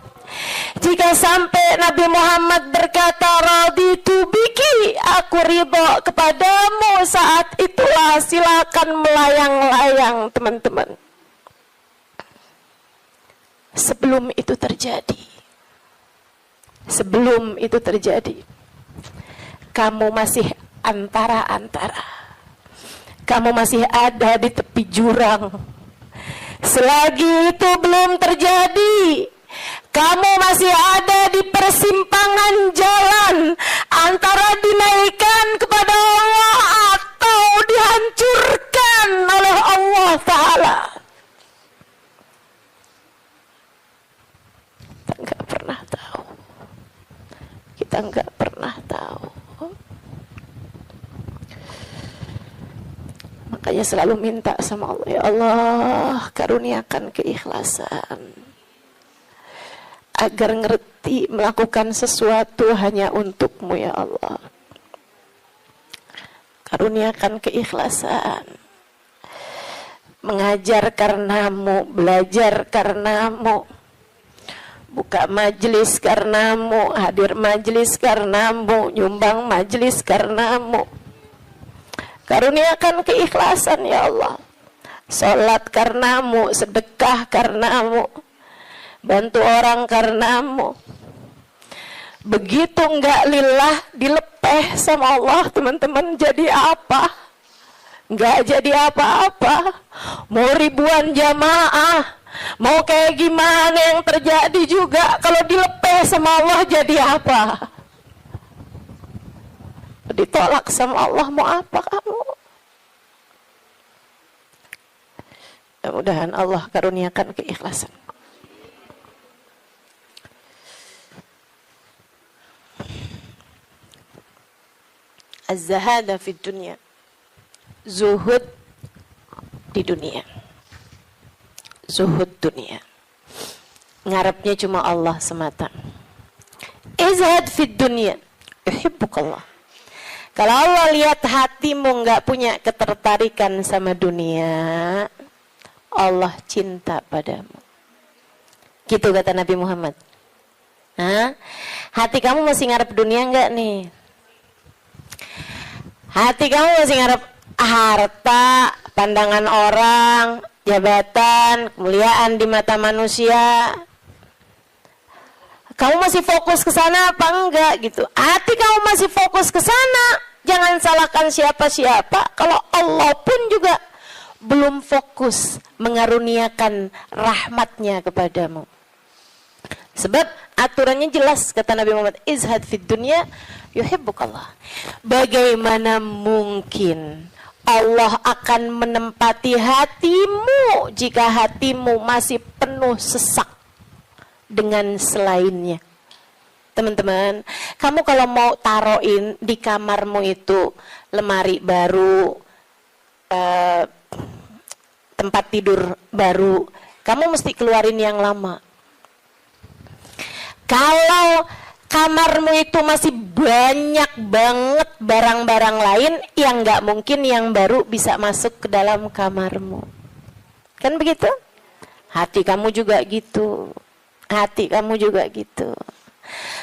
jika sampai Nabi Muhammad berkata raditu biki, aku ridho kepadamu, saat itulah silakan melayang-layang teman-teman. Sebelum itu terjadi, kamu masih antara-antara, kamu masih ada di tepi jurang. Selagi itu belum terjadi, kamu masih ada di persimpangan jalan antara dinaikkan kepada Allah atau dihancurkan oleh Allah Ta'ala. Kita nggak pernah tahu. Makanya selalu minta sama Allah, ya Allah, karuniakan keikhlasan agar ngerti melakukan sesuatu hanya untukmu, ya Allah. Karuniakan keikhlasan, mengajar karenamu, belajar karenamu, buka majelis karenamu, hadir majelis karenamu, nyumbang majelis karenamu. Karuniakan keikhlasan, ya Allah. Salat karenamu, sedekah karenamu, bantu orang karenamu. Begitu enggak lillah, dilepeh sama Allah, teman-teman, jadi apa? Enggak jadi apa-apa. Mau ribuan jamaah, mau kayak gimana yang terjadi juga, kalau dilepeh sama Allah jadi apa? Ditolak sama Allah, mau apa kamu? Mudah-mudahan Allah karuniakan keikhlasan. Az-zahada fid dunya, zuhud di dunia, zuhud dunia, ngarepnya cuma Allah semata. Izhad fid dunya, yuhibbukallah. Kalau Allah lihat hatimu nggak punya ketertarikan sama dunia, Allah cinta padamu. Gitu kata Nabi Muhammad. Hati kamu masih ngarep dunia nggak nih? Hati kamu masih ngarep harta, pandangan orang, jabatan, kemuliaan di mata manusia? Kamu masih fokus ke sana apa enggak gitu? Hati kamu masih fokus ke sana, jangan salahkan siapa-siapa. Kalau Allah pun juga belum fokus mengaruniakan rahmatnya kepadamu. Sebab aturannya jelas, kata Nabi Muhammad, izhad fid dunya yuhibbukallah. Bagaimana mungkin Allah akan menempati hatimu jika hatimu masih penuh sesak dengan selainnya? Teman-teman, kamu kalau mau taruhin di kamarmu itu lemari baru, tempat tidur baru, kamu mesti keluarin yang lama. Kalau kamarmu itu masih banyak banget barang-barang lain, yang nggak mungkin yang baru bisa masuk ke dalam kamarmu. Kan begitu? Hati kamu juga gitu. Hati kamu juga gitu.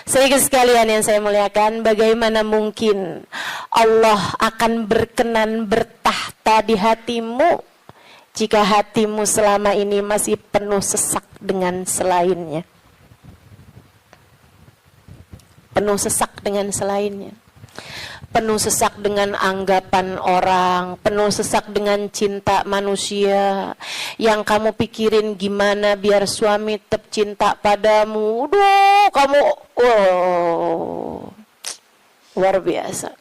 Sehingga sekalian yang saya muliakan, bagaimana mungkin Allah akan berkenan bertahta di hatimu jika hatimu selama ini masih penuh sesak dengan selainnya? Penuh sesak dengan selainnya, penuh sesak dengan anggapan orang, penuh sesak dengan cinta manusia. Yang kamu pikirin gimana biar suami tetap cinta padamu. Duh, kamu luar biasa.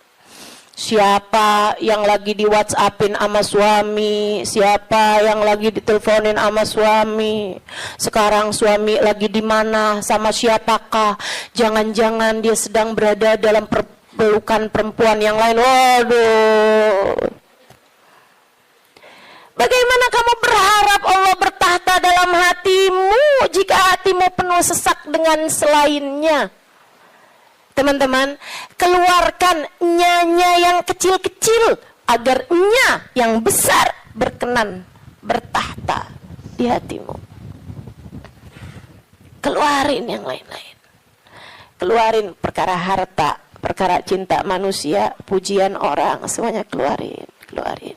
Siapa yang lagi di WhatsAppin sama suami, siapa yang lagi diteleponin sama suami, sekarang suami lagi di mana, sama siapakah, jangan-jangan dia sedang berada dalam pelukan perempuan yang lain. Waduh, bagaimana kamu berharap Allah bertahan tahta dalam hatimu jika hatimu penuh sesak dengan selainnya. Teman-teman, keluarkan nya yang kecil-kecil agar nya yang besar berkenan bertahta di hatimu. Keluarin yang lain-lain. Keluarin perkara harta, perkara cinta manusia, pujian orang, semuanya keluarin.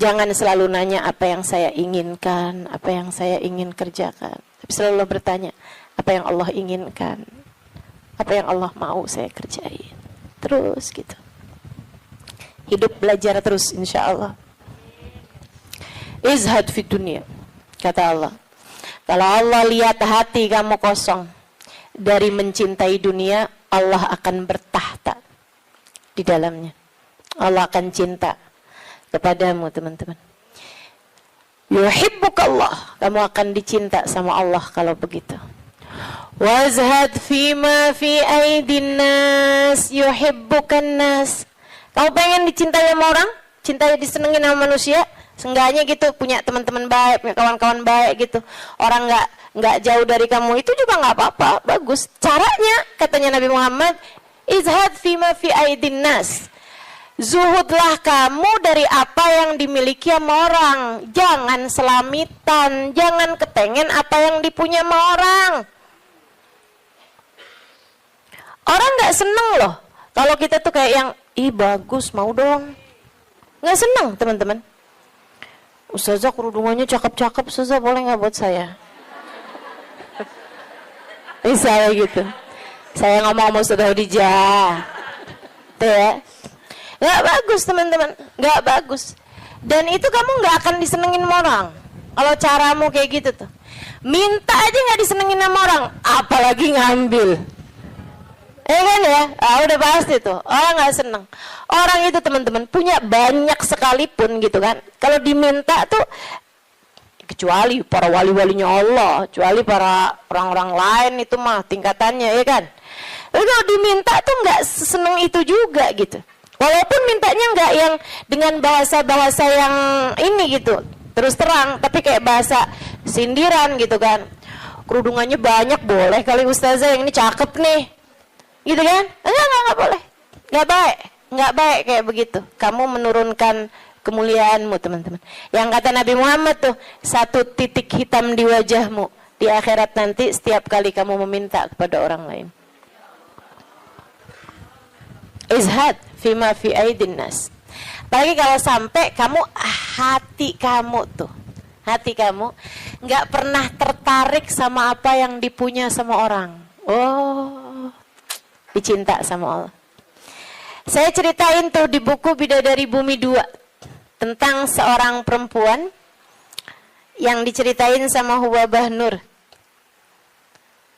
Jangan selalu nanya apa yang saya inginkan, apa yang saya ingin kerjakan. Tapi selalu bertanya, apa yang Allah inginkan, apa yang Allah mau saya kerjain. Terus gitu. Hidup belajar terus insya Allah. Izhad fi dunia, kata Allah. Kalau Allah lihat hati kamu kosong dari mencintai dunia, Allah akan bertahta di dalamnya. Allah akan cinta kepadamu, teman-teman. Yuhibbukallah, kamu akan dicinta sama Allah kalau begitu. Wazhad fima fi aidin nas yuhibbukan nas. Kamu pengen dicintai sama orang? Cintai, disenengin sama manusia? Seenggaknya gitu, punya teman-teman baik, punya kawan-kawan baik gitu. Orang nggak jauh dari kamu, itu juga nggak apa-apa, bagus. Caranya, katanya Nabi Muhammad, izhad fima fi aidin nas. Zuhudlah kamu dari apa yang dimiliki sama orang. Jangan selamitan, jangan kepengen apa yang dipunya sama orang. Orang nggak seneng loh kalau kita tuh kayak yang, ih bagus, mau dong. Nggak seneng, teman-teman. Ustazah kerudungannya cakep-cakep, Ustazah boleh nggak buat saya? Saya gitu. Saya ngomong sama Ustazah Khadijah. Tuh ya. Nggak bagus, teman-teman. Nggak bagus. Dan itu kamu nggak akan disenengin sama orang. Kalau caramu kayak gitu tuh. Minta aja nggak disenengin sama orang, apalagi ngambil. Kan ya? Udah pasti tuh. Orang nggak seneng. Orang itu, teman-teman, punya banyak sekalipun gitu kan. Kalau diminta tuh, kecuali para wali-walinya Allah, kecuali para orang-orang lain itu mah tingkatannya, ya kan. Tapi kalau diminta tuh nggak seneng itu juga gitu. Walaupun mintanya nggak yang dengan bahasa-bahasa yang ini gitu, terus terang, tapi kayak bahasa sindiran gitu kan. Kerudungannya banyak, boleh kali Ustazah, yang ini cakep nih, gitu kan? Enggak boleh, nggak baik kayak begitu. Kamu menurunkan kemuliaanmu, teman-teman. Yang kata Nabi Muhammad tuh, 1 titik hitam di wajahmu di akhirat nanti setiap kali kamu meminta kepada orang lain. Izhad fima fi aidin nas. Apalagi kalau sampai kamu, hati kamu nggak pernah tertarik sama apa yang dipunya sama orang. Oh, dicinta sama Allah. Saya ceritain tuh di buku Bidadari Bumi 2 tentang seorang perempuan yang diceritain sama Hubabah Nur.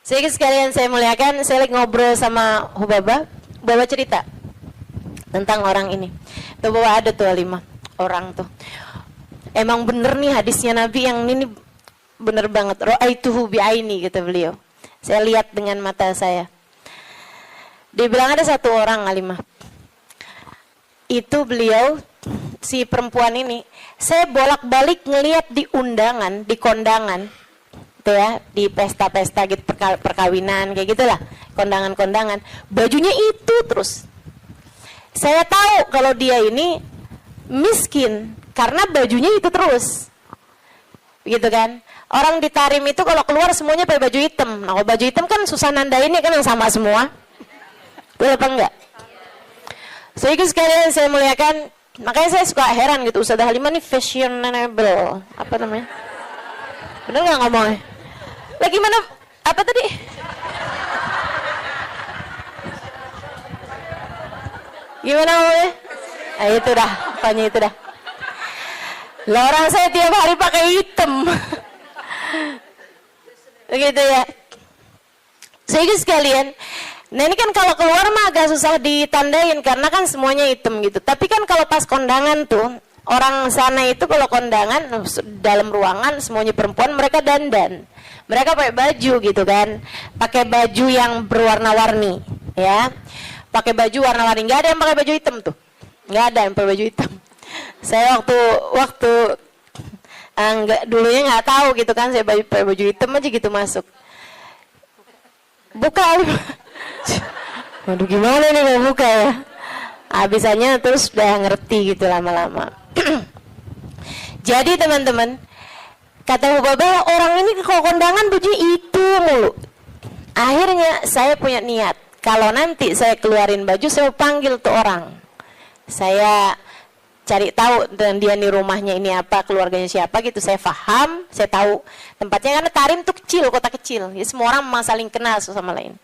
Sekalian saya muliakan, saya lagi ngobrol sama Hubabah cerita tentang orang ini. Tuh bahwa ada tuh 5 orang tuh. Emang bener nih hadisnya Nabi yang ini bener banget. Ra'aituhu bi'aini, kata beliau. Saya lihat dengan mata saya. Dia bilang ada 1 orang alimah. Itu beliau, si perempuan ini, saya bolak-balik ngelihat di undangan, di kondangan, tuh ya, di pesta-pesta gitu, perkawinan kayak gitulah, kondangan-kondangan, bajunya itu terus. Saya tahu kalau dia ini miskin karena bajunya itu terus, gitu kan? Orang di Tarim itu kalau keluar semuanya pakai baju hitam. Nah, kalau baju hitam kan susah nandainnya kan yang sama semua, betul apa enggak? Sehingga sekalian saya muliakan, makanya saya suka heran gitu, Ustazah Halimah ini fashionable, apa namanya? Bener nggak ngomongnya? Lagi mana? Apa tadi? Gimana ngomongnya? Itu dah, pokoknya itu dah. Lah orang saya tiap hari pakai hitam. Begitu ya. Sehingga sekalian, nah ini kan kalau keluar mah agak susah ditandain karena kan semuanya hitam gitu. Tapi kan kalau pas kondangan tuh, orang sana itu kalau kondangan dalam ruangan semuanya perempuan, mereka dandan. Mereka pakai baju gitu kan. Pakai baju yang berwarna-warni, ya. Pakai baju warna-warni, nggak ada yang pakai baju hitam tuh, nggak ada yang pakai baju hitam. Saya waktu dulunya nggak tahu gitu kan, saya pakai baju hitam aja gitu masuk. Buka, waduh gimana nih mau buka ya? Habisannya terus udah ngerti gitu lama-lama. Jadi teman-teman, kata Hubabah, orang ini kalau kondangan baju itu mulu. Akhirnya saya punya niat, kalau nanti saya keluarin baju, saya panggil tuh orang. Saya cari tahu dan dia nih rumahnya ini apa, keluarganya siapa gitu. Saya paham, saya tahu tempatnya, karena Tarim tuh kecil, kota kecil. Ya, semua orang memang saling kenal satu sama lain.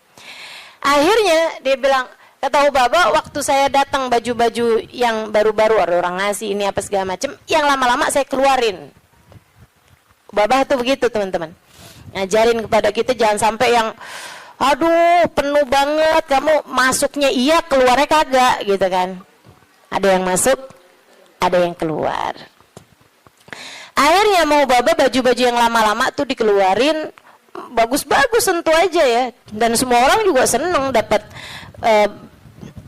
Akhirnya dia bilang, kata Hubabah, waktu saya datang baju-baju yang baru-baru, ada orang ngasih ini apa segala macam, yang lama-lama saya keluarin. Hubabah tuh begitu teman-teman, ngajarin kepada kita jangan sampai yang aduh penuh banget, kamu masuknya iya keluarnya kagak gitu kan. Ada yang masuk, ada yang keluar. Akhirnya mau Hubabah baju-baju yang lama-lama tuh dikeluarin, bagus-bagus tentu aja ya, dan semua orang juga seneng dapat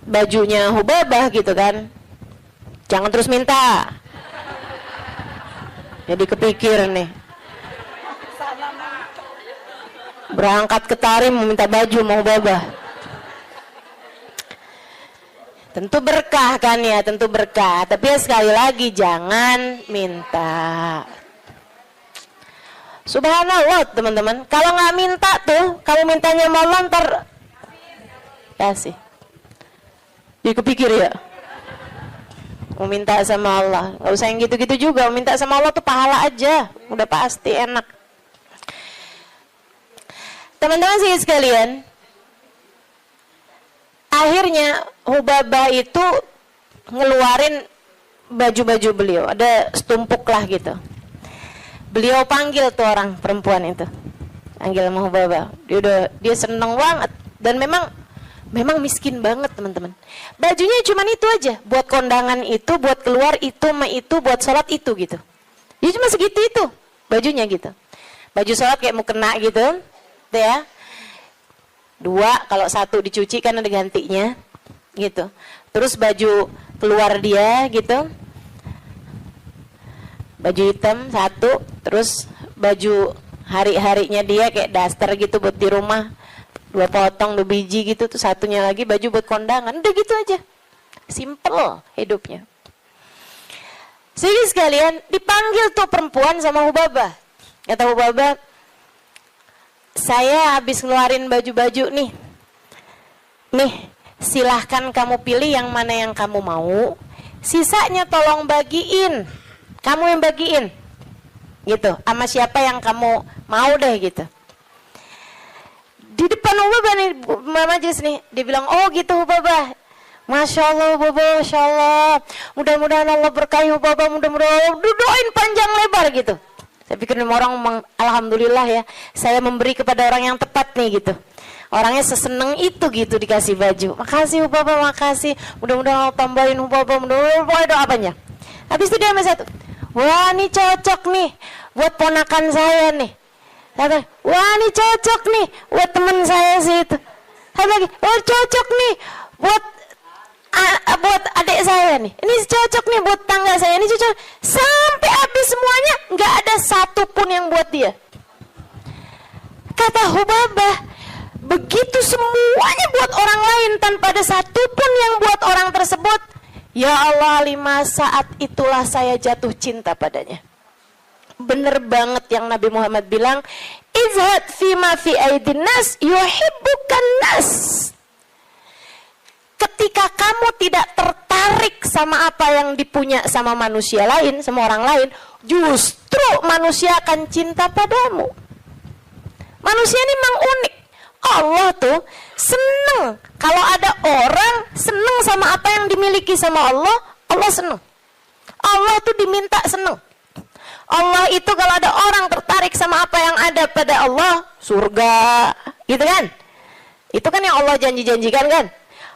bajunya Hubabah gitu kan. Jangan terus minta, jadi kepikir nih, berangkat ke Tarim meminta baju mau Hubabah. Tentu berkah kan ya, tentu berkah. Tapi ya sekali lagi jangan minta. Subhanallah teman-teman, kalau nggak minta tuh, kalau mintanya mau ntar kasih. Jadi kepikir ya, mau minta sama Allah, nggak usah yang gitu-gitu juga. Mau minta sama Allah tuh pahala aja, udah pasti enak. Teman-teman sih sekalian, akhirnya Hubabah itu ngeluarin baju-baju beliau, ada setumpuk lah gitu. Beliau panggil tuh orang perempuan itu, panggil sama Hubabah. Dia seneng banget, dan memang miskin banget teman-teman. Bajunya cuma itu aja, buat kondangan itu, buat keluar itu, buat sholat itu gitu. Dia cuma segitu itu bajunya gitu. Baju sholat kayak mau kena gitu, tuh ya. 2, kalau 1 dicuci kan ada gantinya gitu. Terus baju keluar dia gitu, baju hitam 1, terus baju hari-harinya dia kayak daster gitu buat di rumah, 2 potong 2 biji gitu, tuh 1-nya lagi baju buat kondangan. Udah gitu aja, simple hidupnya. Jadi sekalian dipanggil tuh perempuan sama Hubabah. Kata Hubabah, saya habis ngeluarin baju-baju nih, silahkan kamu pilih yang mana yang kamu mau, sisanya tolong bagiin, kamu yang bagiin gitu, sama siapa yang kamu mau deh gitu. Di depan Hubabah nih, majelis nih, dia bilang, oh gitu Hubabah, Masya Allah Hubabah, Masya Allah, mudah-mudahan Allah berkahi Hubabah, mudah-mudahan doain panjang lebar gitu. Saya pikir orang alhamdulillah ya, saya memberi kepada orang yang tepat nih gitu. Orangnya seseneng itu gitu dikasih baju. Makasih Hubabah, makasih. Mudah-mudahan Allah tambahin Hubabah, mudah-mudahan doa apanya. Habis itu dia sama satu, wah ini cocok nih buat ponakan saya nih. Kata, wah ini cocok nih buat teman saya sih itu. Kata lagi, wah cocok nih buat adik saya nih, ini cocok nih buat tangga saya, ini cocok. Sampai habis semuanya, nggak ada satu pun yang buat dia. Kata Hubabah, begitu semuanya buat orang lain tanpa ada satu pun yang buat orang tersebut, ya Allah, 5 saat itulah saya jatuh cinta padanya. Bener banget yang Nabi Muhammad bilang, izhad fima fi aidin nas yuhibbukan nas. Ketika kamu tidak tertarik sama apa yang dipunya sama manusia lain, sama orang lain, justru manusia akan cinta padamu. Manusia ini memang unik. Allah tuh seneng kalau ada orang seneng sama apa yang dimiliki sama Allah, Allah seneng. Allah tuh diminta seneng. Allah itu kalau ada orang tertarik sama apa yang ada pada Allah, surga, gitu kan? Itu kan yang Allah janji-janjikan kan?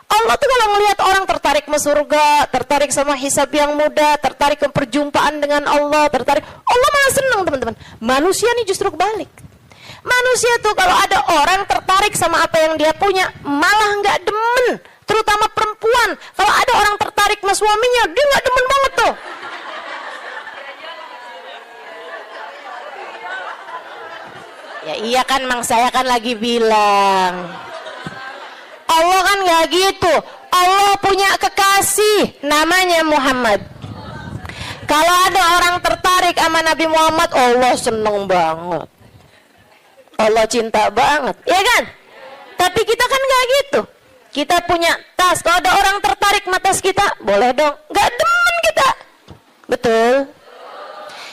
Allah tuh kalau melihat orang tertarik ke surga, tertarik sama hisab yang mudah, tertarik ke perjumpaan dengan Allah, tertarik, Allah malah seneng teman-teman. Manusia nih justru kebalik. Manusia tuh kalau ada orang tertarik sama apa yang dia punya, malah nggak demen. Terutama perempuan, kalau ada orang tertarik sama suaminya, dia nggak demen banget tuh. Ya iya kan, Mang, saya kan lagi bilang. Allah kan nggak gitu. Allah punya kekasih namanya Muhammad. Kalau ada orang tertarik sama Nabi Muhammad, Allah seneng banget. Allah cinta banget, ya kan? Tapi kita kan nggak gitu. Kita punya tas. Kalau ada orang tertarik sama tas kita, boleh dong. Nggak demen kita. Betul.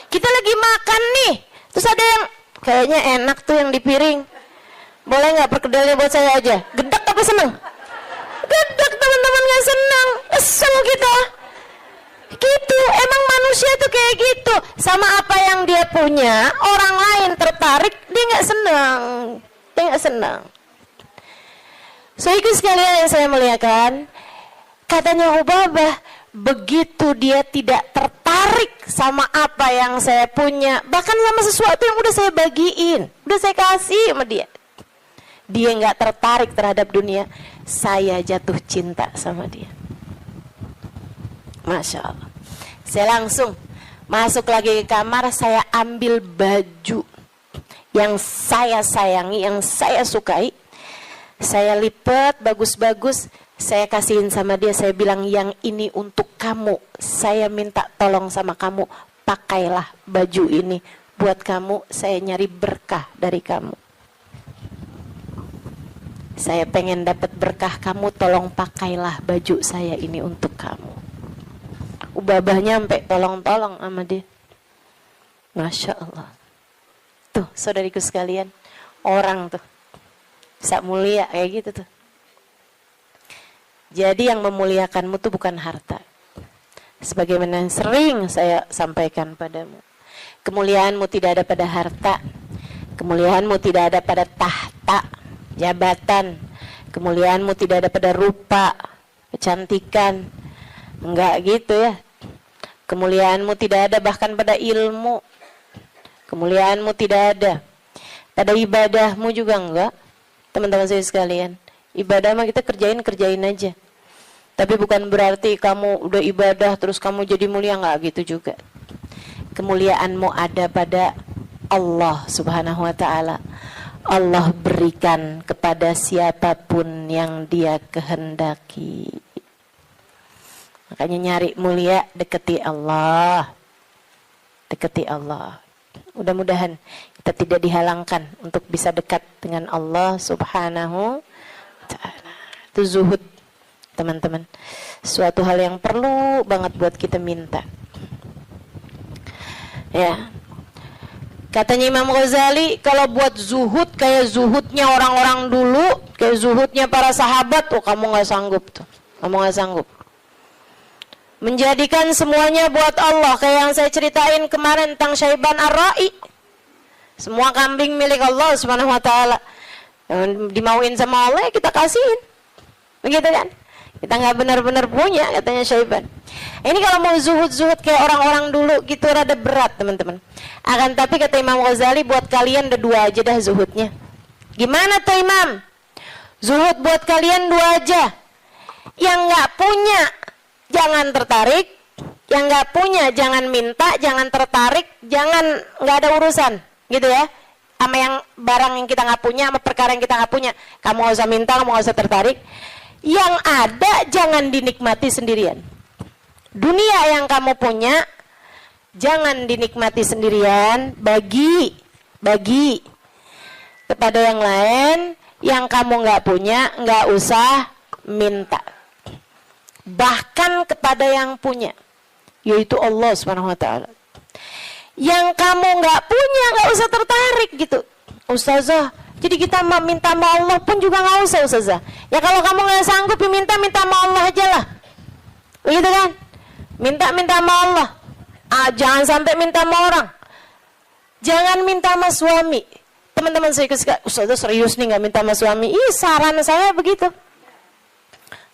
Kita lagi makan nih, terus ada yang kayaknya enak tuh yang di piring. Boleh nggak perkedelnya buat saya aja? Gedek apa seneng? Gedek, teman-teman, nggak seneng. Kesel kita. Gitu, emang manusia tuh kayak gitu. Sama apa yang dia punya, orang lain tertarik, dia nggak senang. Dia nggak senang. So, itu sekalian yang saya muliakan. Katanya Ubabah, begitu dia tidak tertarik sama apa yang saya punya, bahkan sama sesuatu yang udah saya bagiin, udah saya kasih sama dia, dia nggak tertarik terhadap dunia, saya jatuh cinta sama dia. Masya Allah. Saya langsung masuk lagi ke kamar, saya ambil baju yang saya sayangi, yang saya sukai, saya lipat bagus-bagus, saya kasihin sama dia. Saya bilang, yang ini untuk kamu, saya minta tolong sama kamu, pakailah baju ini buat kamu, saya nyari berkah dari kamu, saya pengen dapat berkah kamu, tolong pakailah baju saya ini untuk kamu. Ubabah nyampe tolong-tolong sama dia. Masya Allah. Tuh saudariku sekalian, orang tuh bisa mulia kayak gitu tuh. Jadi yang memuliakanmu tuh bukan harta. Sebagaimana yang sering saya sampaikan padamu, kemuliaanmu tidak ada pada harta, kemuliaanmu tidak ada pada tahta, jabatan, kemuliaanmu tidak ada pada rupa, kecantikan. Enggak gitu ya. Kemuliaanmu tidak ada bahkan pada ilmu. Kemuliaanmu tidak ada pada ibadahmu juga enggak. Teman-teman saya sekalian, ibadah mah kita kerjain aja. Tapi bukan berarti kamu udah ibadah terus kamu jadi mulia, enggak gitu juga. Kemuliaanmu ada pada Allah Subhanahu wa taala. Allah berikan kepada siapapun yang Dia kehendaki. Makanya nyari mulia, deketi Allah. Deketi Allah. Mudah-mudahan kita tidak dihalangkan untuk bisa dekat dengan Allah Subhanahu wa ta'ala. Itu zuhud, teman-teman. Suatu hal yang perlu banget buat kita minta. Ya. Katanya Imam Ghazali, kalau buat zuhud kayak zuhudnya orang-orang dulu, kayak zuhudnya para sahabat, oh kamu nggak sanggup tuh. Kamu nggak sanggup. Menjadikan semuanya buat Allah, kayak yang saya ceritain kemarin tentang Syaiban Ar-Ra'i. Semua kambing milik Allah Subhanahu wa taala. Yang dimauin sama Allah kita kasihin. Begitu kan? Kita nggak benar-benar punya, katanya Syaiban. Ini kalau mau zuhud-zuhud kayak orang-orang dulu gitu rada berat, teman-teman. Akan tapi kata Imam Ghazali, buat kalian ada dua aja dah zuhudnya. Gimana tuh Imam? Zuhud buat kalian dua aja. Yang nggak punya jangan tertarik, yang nggak punya jangan minta, jangan tertarik, jangan nggak ada urusan, gitu ya. Sama yang barang yang kita nggak punya, sama perkara yang kita nggak punya, kamu nggak usah minta, kamu nggak usah tertarik. Yang ada jangan dinikmati sendirian. Dunia yang kamu punya jangan dinikmati sendirian, bagi kepada yang lain. Yang kamu nggak punya, nggak usah minta. Bahkan kepada yang punya, yaitu Allah Subhanahu wa taala. Yang kamu nggak punya, nggak usah tertarik gitu. Ustazah, jadi kita minta sama Allah pun juga nggak usah, Ustazah. Ya kalau kamu nggak sanggup, ya minta sama Allah aja lah. Begitu kan? Minta sama Allah. Jangan sampai minta sama orang. Jangan minta sama suami. Teman-teman saya suka, Ustazah serius nih nggak minta sama suami. Ih, saran saya begitu.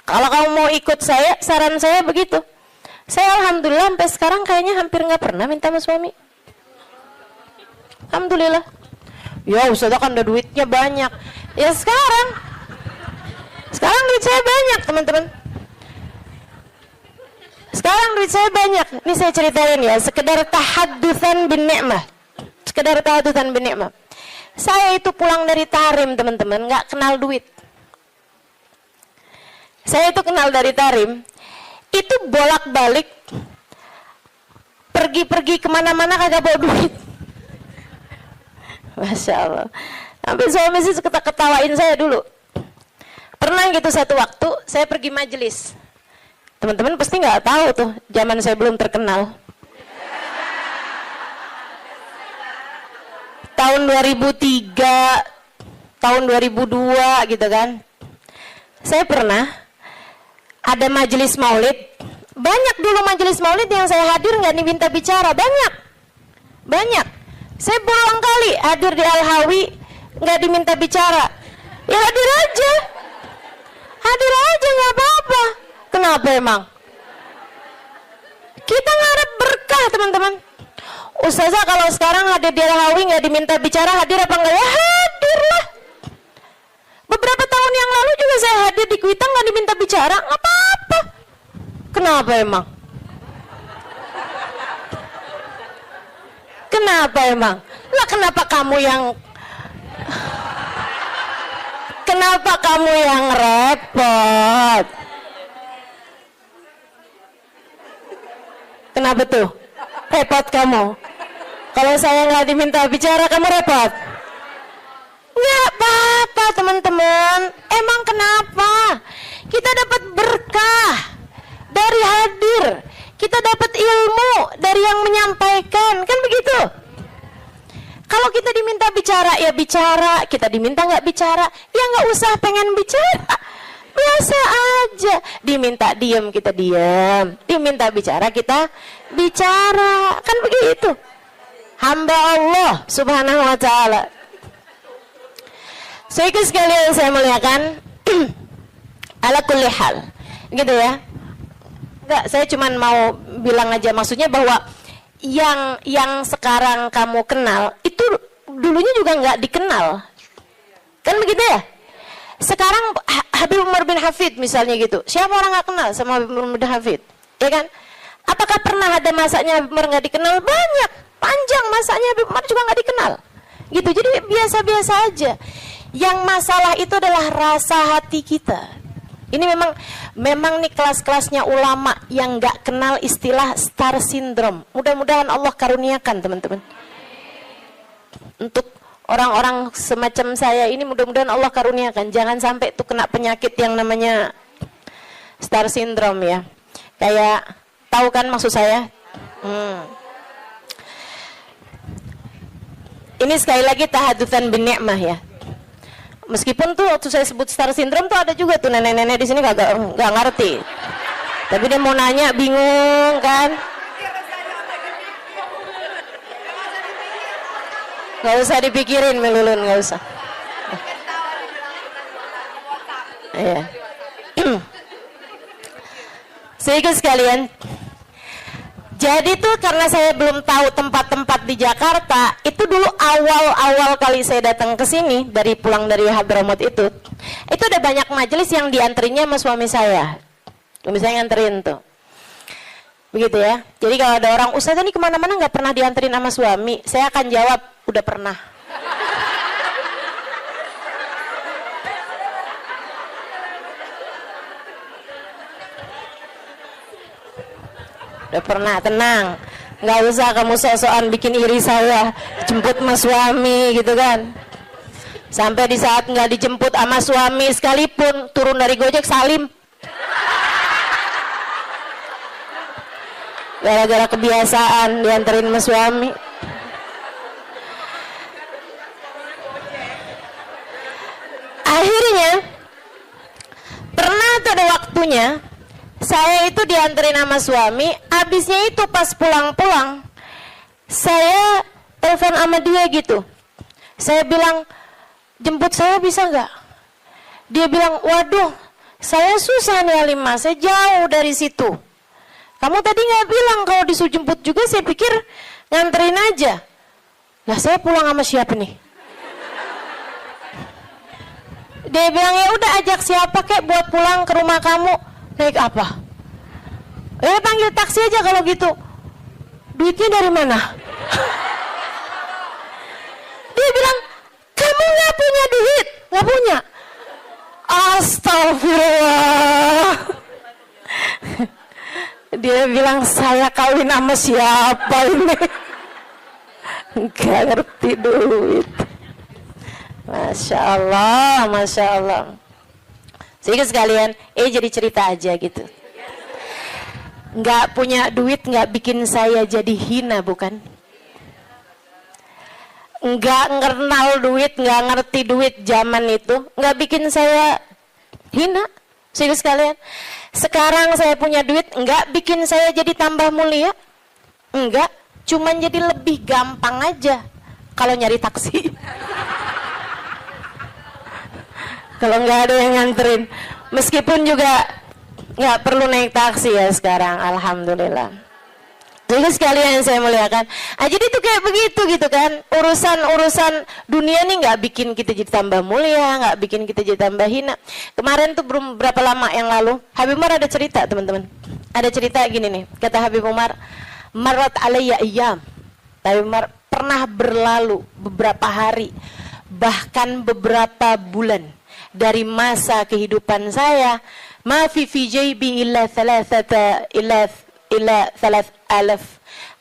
Kalau kamu mau ikut saya, saran saya begitu. Saya alhamdulillah sampai sekarang kayaknya hampir nggak pernah minta sama suami. Alhamdulillah. Ya Ustazah kan ada duitnya banyak. Ya sekarang duit saya banyak, teman-teman. Sekarang duit saya banyak. Ini saya ceritain ya, sekedar tahaddusan bin ni'mah. Saya itu pulang dari Tarim, teman-teman, nggak kenal duit. Saya itu kenal dari Tarim, itu bolak-balik, pergi-pergi kemana-mana kagak bawa duit. Masya Allah. Sampai suami sih ketawain saya dulu. Pernah gitu satu waktu, saya pergi majelis. Teman-teman pasti nggak tahu tuh, zaman saya belum terkenal. Tahun 2003, tahun 2002 gitu kan. Saya pernah ada majelis maulid. Banyak dulu majelis maulid yang saya hadir nggak diminta bicara, banyak. Saya berulang kali hadir di Al-Hawi nggak diminta bicara. Ya hadir aja nggak apa-apa. Kenapa emang? Kita ngarep berkah, teman-teman. Ustazah kalau sekarang hadir di Al-Hawi nggak diminta bicara, hadir apa enggak? Ya hadir lah. Beberapa tahun yang lalu juga saya hadir di Kuitang nggak diminta bicara, nggak apa-apa. Kenapa emang? Kenapa emang? Lah kenapa kamu yang repot? Kenapa tuh? Repot kamu? Kalau saya nggak diminta bicara, kamu repot? Nggak apa-apa, teman-teman. Emang kenapa? Kita dapat berkah dari hadir. Kita dapat ilmu dari yang menyampaikan. Kan begitu? Kalau kita diminta bicara, ya bicara. Kita diminta nggak bicara, ya nggak usah pengen bicara. Biasa aja. Diminta diam, kita diam. Diminta bicara, kita bicara. Kan begitu. Hamba Allah subhanahu wa ta'ala. Saudara sekalian saya muliakan, ala kulli hal. Gitu ya. Enggak, saya cuma mau bilang aja, maksudnya bahwa yang sekarang kamu kenal itu dulunya juga nggak dikenal, kan begitu ya? Sekarang Habib Umar bin Hafid misalnya gitu, siapa orang nggak kenal sama Habib Umar bin Hafid, ya kan? Apakah pernah ada masanya Habib Umar nggak dikenal? Banyak, panjang masanya Habib Umar juga nggak dikenal, gitu. Jadi biasa-biasa aja. Yang masalah itu adalah rasa hati kita. Ini memang nih kelas-kelasnya ulama yang nggak kenal istilah star syndrome. Mudah-mudahan Allah karuniakan, teman-teman. Untuk orang-orang semacam saya ini, mudah-mudahan Allah karuniakan. Jangan sampai tuh kena penyakit yang namanya star syndrome ya. Kayak, tahu kan maksud saya? Ini sekali lagi tahadutsan bin ni'mah ya. Meskipun tuh waktu saya sebut star syndrome tuh ada juga tuh nenek-nenek di sini nggak ngerti. Tapi dia mau nanya bingung kan? Nggak usah dipikirin Melulun, nggak usah. Iya. Sehingga sekalian, jadi tuh karena saya belum tahu tempat-tempat di Jakarta, itu dulu awal kali saya datang ke sini dari pulang dari Hadramaut itu ada banyak majelis yang diantrinya sama suami saya. Suami saya nganterin tuh. Begitu ya. Jadi kalau ada orang, Ustazah ini kemana-mana nggak pernah dianterin sama suami, saya akan jawab, udah pernah. Udah pernah, tenang. Nggak usah kamu sok-sokan bikin iri saya, jemput sama suami gitu kan. Sampai di saat nggak dijemput sama suami sekalipun, turun dari Gojek salim. Gara-gara kebiasaan dianterin sama suami. Akhirnya, pernah tuh ada waktunya, saya itu dianterin sama suami, habisnya itu pas pulang-pulang, saya telepon sama dia gitu. Saya bilang, jemput saya bisa nggak? Dia bilang, waduh, saya susah nih Alimah, saya jauh dari situ. Kamu tadi nggak bilang kalau disuruh jemput juga, saya pikir nganterin aja. Lah saya pulang sama siapa nih? Dia bilang, ya udah ajak siapa kek buat pulang ke rumah kamu. Naik apa? Panggil taksi aja kalau gitu. Duitnya dari mana? Dia bilang, Astagfirullah. Dia bilang, saya kawin sama siapa ini? Gak ngerti duit. Masya Allah, Masya Allah. Sehingga sekalian, jadi cerita aja gitu. Nggak punya duit nggak bikin saya jadi hina, bukan? Nggak kenal duit, nggak ngerti duit zaman itu, nggak bikin saya hina. Sehingga sekalian, sekarang saya punya duit, nggak bikin saya jadi tambah mulia. Enggak, cuman jadi lebih gampang aja kalau nyari taksi. Kalau nggak ada yang nganterin, meskipun juga nggak perlu naik taksi ya sekarang, alhamdulillah. Jadi sekalian yang saya muliakan, jadi itu kayak begitu gitu kan, urusan dunia nih nggak bikin kita jadi tambah mulia, nggak bikin kita jadi tambah hina. Kemarin tuh berapa lama yang lalu, Habib Umar ada cerita, teman-teman, ada cerita gini nih, kata Habib Umar, marat alayya ayyam, Habib Umar, pernah berlalu beberapa hari, bahkan beberapa bulan dari masa kehidupan saya, ma fi jaybi illa 3,000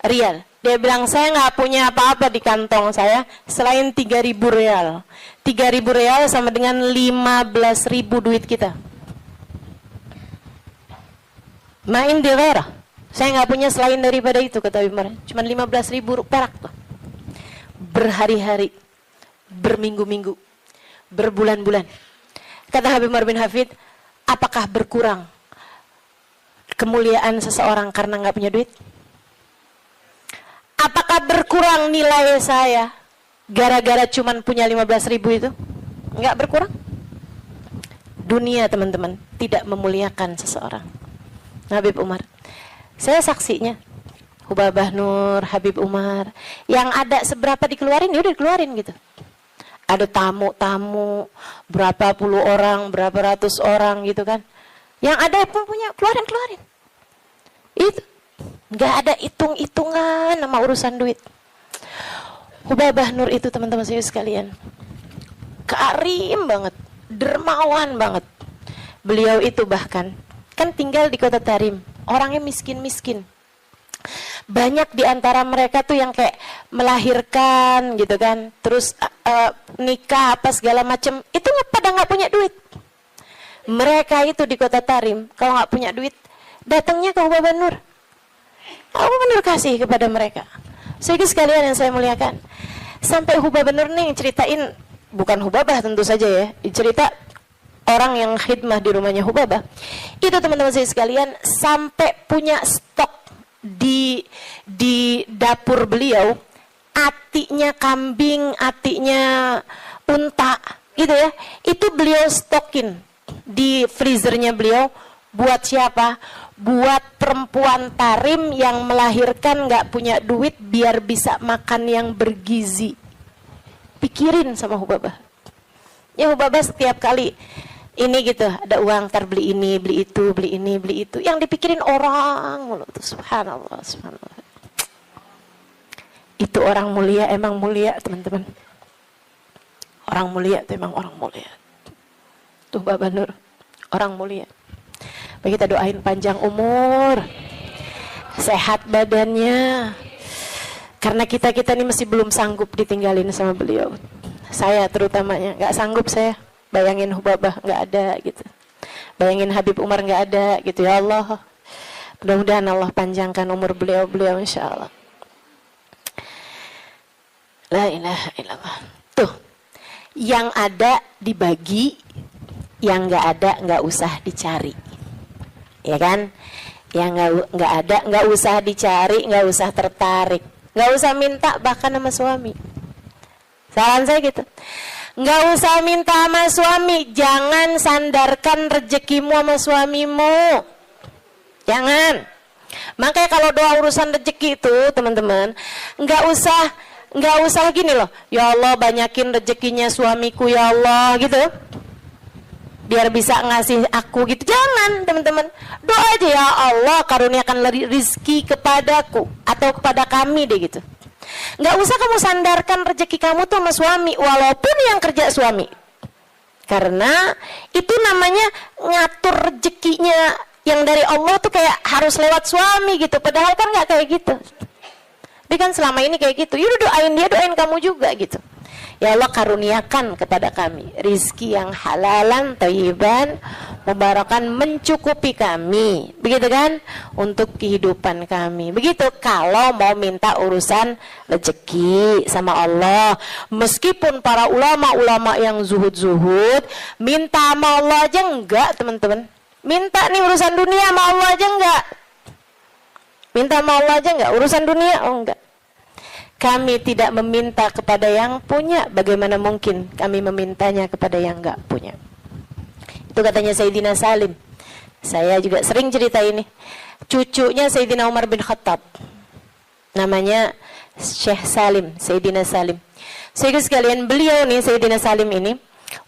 riyal. Dia bilang, saya nggak punya apa-apa di kantong saya selain 3.000 rial. 3.000 rial sama dengan 15.000 duit kita. Main di daerah. Saya nggak punya selain daripada itu, kata Habib Umar. Cuma 15.000 perak tuh. Berhari-hari, berminggu-minggu, berbulan-bulan. Kata Habib Umar bin Hafid, apakah berkurang kemuliaan seseorang karena nggak punya duit? Apakah berkurang nilai saya gara-gara cuman punya 15.000 itu? Nggak berkurang. Dunia, teman-teman, tidak memuliakan seseorang. Habib Umar, saya saksinya. Hubabah Nur, Habib Umar, yang ada seberapa dikeluarin, ya udah dikeluarin gitu. Ada tamu-tamu, berapa puluh orang, berapa ratus orang gitu kan. Yang ada pun punya, keluarin. Itu. Nggak ada hitung-hitungan sama urusan duit. Hubabah Nur itu, teman-teman saya sekalian, karim banget, dermawan banget. Beliau itu bahkan, kan tinggal di kota Tarim, orangnya miskin-miskin. Banyak di antara mereka tuh yang kayak melahirkan gitu kan, terus nikah apa segala macem, itu pada nggak punya duit. Mereka itu di kota Tarim, kalau nggak punya duit, datangnya ke Hubabah Nur. Hubabah Nur kasih kepada mereka. Sehingga sekalian yang saya muliakan, sampai Hubabah Nur nih ceritain, bukan Hubabah tentu saja ya, cerita orang yang khidmah di rumahnya Hubabah. Itu teman-teman saya sekalian, sampai punya stok di dapur beliau, atinya kambing, atinya unta gitu ya, itu beliau stokin di freezernya beliau. Buat siapa? Buat perempuan Tarim yang melahirkan nggak punya duit biar bisa makan yang bergizi. Pikirin sama Hubabah. Ya Hubabah setiap kali ini gitu, ada uang, ntar beli ini, beli itu, beli ini, beli itu. Yang dipikirin orang, subhanallah, subhanallah. Itu orang mulia, emang mulia teman-teman. Orang mulia itu emang orang mulia. Tuh Baba Nur, orang mulia. Baik, kita doain panjang umur, sehat badannya. Karena kita ini masih belum sanggup ditinggalin sama beliau. Saya terutamanya, nggak sanggup saya. Bayangin Hubabah nggak ada gitu, bayangin Habib Umar nggak ada gitu. Ya Allah, mudah-mudahan Allah panjangkan umur beliau insya Allah. La ilaha illallah. Tuh, yang ada dibagi, yang nggak ada nggak usah dicari, ya kan? Yang nggak ada nggak usah dicari, nggak usah tertarik, nggak usah minta bahkan sama suami. Saran saya gitu. Nggak usah minta sama suami, jangan sandarkan rezekimu sama suamimu, jangan. Makanya kalau doa urusan rezeki itu teman-teman, nggak usah gini loh, ya Allah banyakin rezekinya suamiku ya Allah gitu, biar bisa ngasih aku gitu. Jangan teman-teman, doa aja, ya Allah karuniakan rizki kepadaku atau kepada kami deh gitu. Nggak usah kamu sandarkan rezeki kamu tuh sama suami, walaupun yang kerja suami. Karena itu namanya ngatur rezekinya yang dari Allah tuh kayak harus lewat suami gitu. Padahal kan nggak kayak gitu. Dia kan selama ini kayak gitu. Yaudah doain dia, doain kamu juga gitu. Ya Allah karuniakan kepada kami rizki yang halalan, thayyiban, mubarakan, mencukupi kami. Begitu kan? Untuk kehidupan kami. Begitu kalau mau minta urusan rezeki sama Allah. Meskipun para ulama-ulama yang zuhud-zuhud, minta sama Allah aja enggak, teman-teman. Minta nih urusan dunia sama Allah aja enggak. Minta sama Allah aja enggak, urusan dunia oh enggak. Kami tidak meminta kepada yang punya, bagaimana mungkin kami memintanya kepada yang enggak punya. Itu katanya Sayyidina Salim. Saya juga sering cerita ini. Cucunya Sayyidina Umar bin Khattab. Namanya Syekh Salim, Sayyidina Salim. Saudara sekalian, beliau nih Sayyidina Salim ini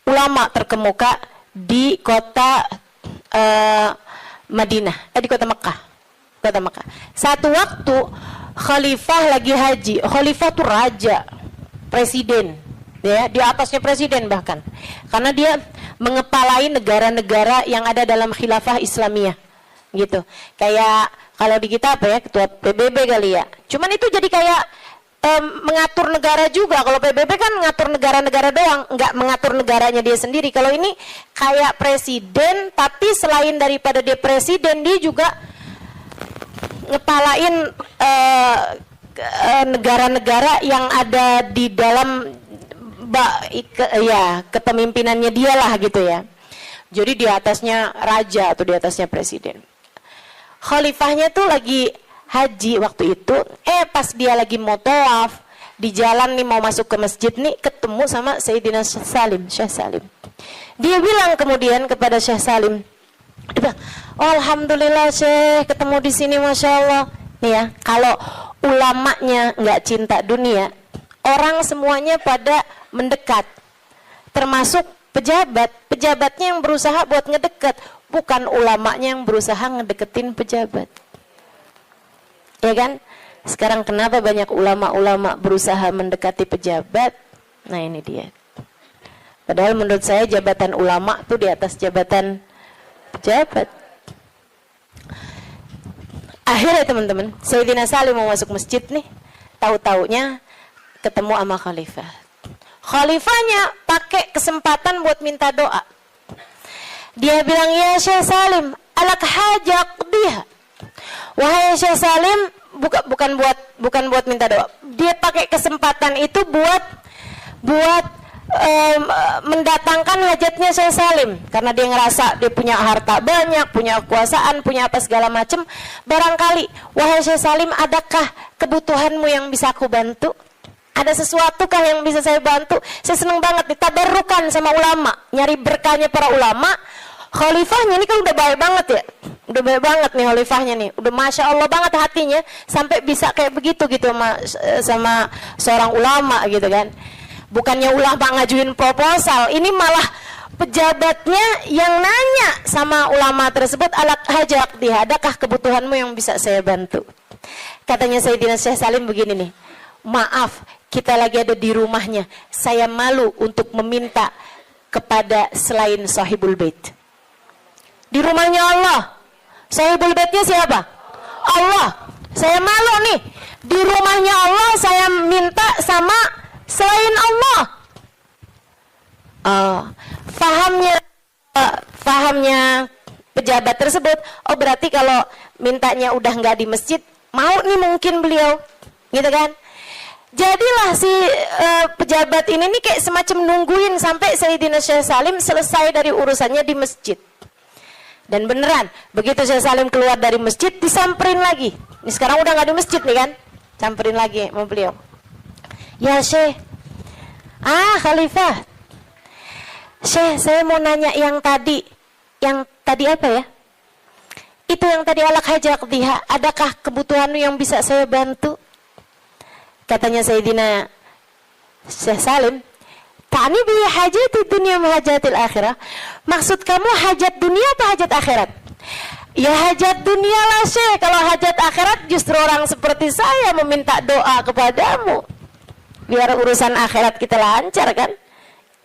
ulama terkemuka di kota Madinah, di kota Mekah. Kota Mekah. Satu waktu khalifah lagi haji. Khalifah tuh raja, presiden, ya, di atasnya presiden bahkan. Karena dia mengepalai negara-negara yang ada dalam khilafah Islamiyah. Gitu. Kayak kalau di kita apa ya, ketua PBB kali ya. Cuman itu jadi kayak mengatur negara juga. Kalau PBB kan ngatur negara-negara doang, nggak mengatur negaranya dia sendiri. Kalau ini kayak presiden, tapi selain daripada dia presiden, dia juga ngepalain negara-negara yang ada di dalam kepemimpinannya dia lah gitu ya. Jadi di atasnya raja atau di atasnya presiden. Khalifahnya tuh lagi haji waktu itu, pas dia lagi mau tawaf di jalan nih mau masuk ke masjid nih, ketemu sama Sayyidina Salim, Syekh Salim. Dia bilang kemudian kepada Syekh Salim, dia bilang, oh, alhamdulillah Syekh ketemu di sini, masya Allah. Nih ya, kalau ulamanya nggak cinta dunia, orang semuanya pada mendekat, termasuk pejabat. Pejabatnya yang berusaha buat ngedekat, bukan ulamanya yang berusaha ngedeketin pejabat. Ya kan? Sekarang kenapa banyak ulama-ulama berusaha mendekati pejabat? Nah ini dia. Padahal menurut saya jabatan ulama tuh di atas jabatan pejabat. Akhirnya teman-teman, Sayyidina Salim mau masuk masjid nih, tahu-taunya ketemu sama khalifah. Khalifahnya pakai kesempatan buat minta doa. Dia bilang, ya Syekh Salim, alak hajak dia. Wahai Syekh Salim, bukan buat minta doa. Dia pakai kesempatan itu buat mendatangkan hajatnya Syekh Salim, karena dia ngerasa dia punya harta banyak, punya kekuasaan, punya apa segala macam. Barangkali, wahai Syekh Salim, adakah kebutuhanmu yang bisa aku bantu? Ada sesuatu kah yang bisa saya bantu? Saya senang banget ditabarrukan sama ulama, nyari berkahnya para ulama. Khalifahnya ini kan udah baik banget ya, udah baik banget nih khalifahnya nih, udah masya Allah banget hatinya sampai bisa kayak begitu gitu sama seorang ulama gitu kan. Bukannya ulama ngajuin proposal, ini malah pejabatnya yang nanya sama ulama tersebut, alak hajak dia, adakah kebutuhanmu yang bisa saya bantu? Katanya Sayyidina Syekh Salim begini nih, maaf, kita lagi ada di rumahnya, saya malu untuk meminta kepada selain sahibul bait. Di rumahnya Allah, sahibul baitnya siapa? Allah. Saya malu nih, di rumahnya Allah saya minta sama selain Allah. Fahamnya pejabat tersebut, oh berarti kalau mintanya udah nggak di masjid, mau nih mungkin beliau, gitu kan? Jadilah si pejabat ini nih kayak semacam nungguin sampai Sayyidina Syekh Salim selesai dari urusannya di masjid. Dan beneran, begitu Syekh Salim keluar dari masjid, disamperin lagi. Ini sekarang udah nggak di masjid nih kan? Samperin lagi sama beliau. Ya Syekh, Khalifah, Syekh, saya mau nanya yang tadi apa ya? Itu yang tadi alak hajak dia, adakah kebutuhanmu yang bisa saya bantu? Katanya Sayyidina Syekh Salim, ta'ni bi hajati dunia hajatil akhirah. Maksud kamu hajat dunia apa hajat akhirat? Ya hajat dunia lah Syekh. Kalau hajat akhirat justru orang seperti saya meminta doa kepadamu biar urusan akhirat kita lancar kan.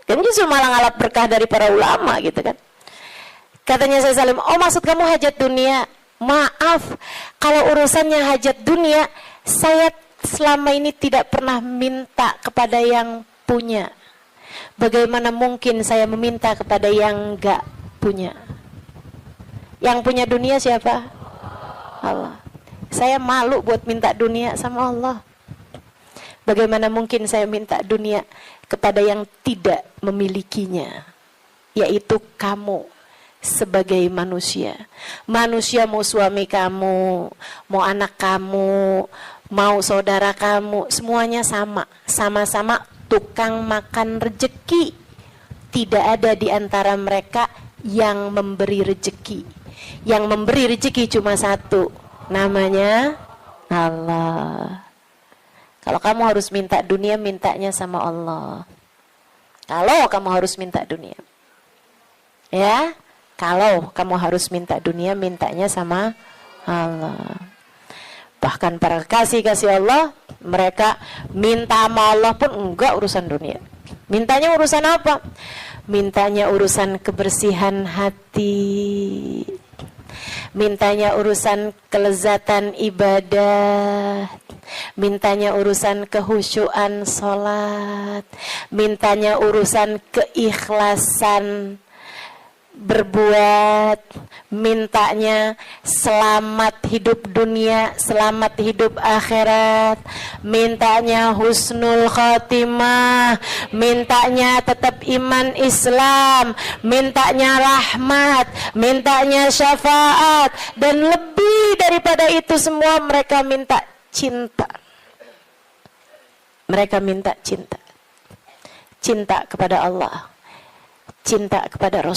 Kan justru malah ngalap berkah dari para ulama gitu kan. Katanya saya Salim, oh maksud kamu hajat dunia? Maaf, kalau urusannya hajat dunia, saya selama ini tidak pernah minta kepada yang punya. Bagaimana mungkin saya meminta kepada yang gak punya? Yang punya dunia siapa? Allah. Saya malu buat minta dunia sama Allah. Bagaimana mungkin saya minta dunia kepada yang tidak memilikinya, yaitu kamu sebagai manusia. Manusia mau suami kamu, mau anak kamu, mau saudara kamu, semuanya sama. Sama-sama tukang makan rejeki. Tidak ada di antara mereka yang memberi rejeki. Yang memberi rejeki cuma satu, namanya Allah. Kalau kamu harus minta dunia, mintanya sama Allah. Kalau kamu harus minta dunia, ya, kalau kamu harus minta dunia, mintanya sama Allah. Bahkan para kasih Allah, mereka minta sama Allah pun enggak urusan dunia. Mintanya urusan apa? Mintanya urusan kebersihan hati. Mintanya urusan kelezatan ibadah. Mintanya urusan kehusyuan sholat. Mintanya urusan keikhlasan berbuat. Mintanya selamat hidup dunia, selamat hidup akhirat. Mintanya husnul khatimah. Mintanya tetap iman Islam. Mintanya rahmat. Mintanya syafaat. Dan lebih daripada itu semua, mereka minta cinta. Mereka minta cinta. Cinta kepada Allah. Cinta kepada Rasul.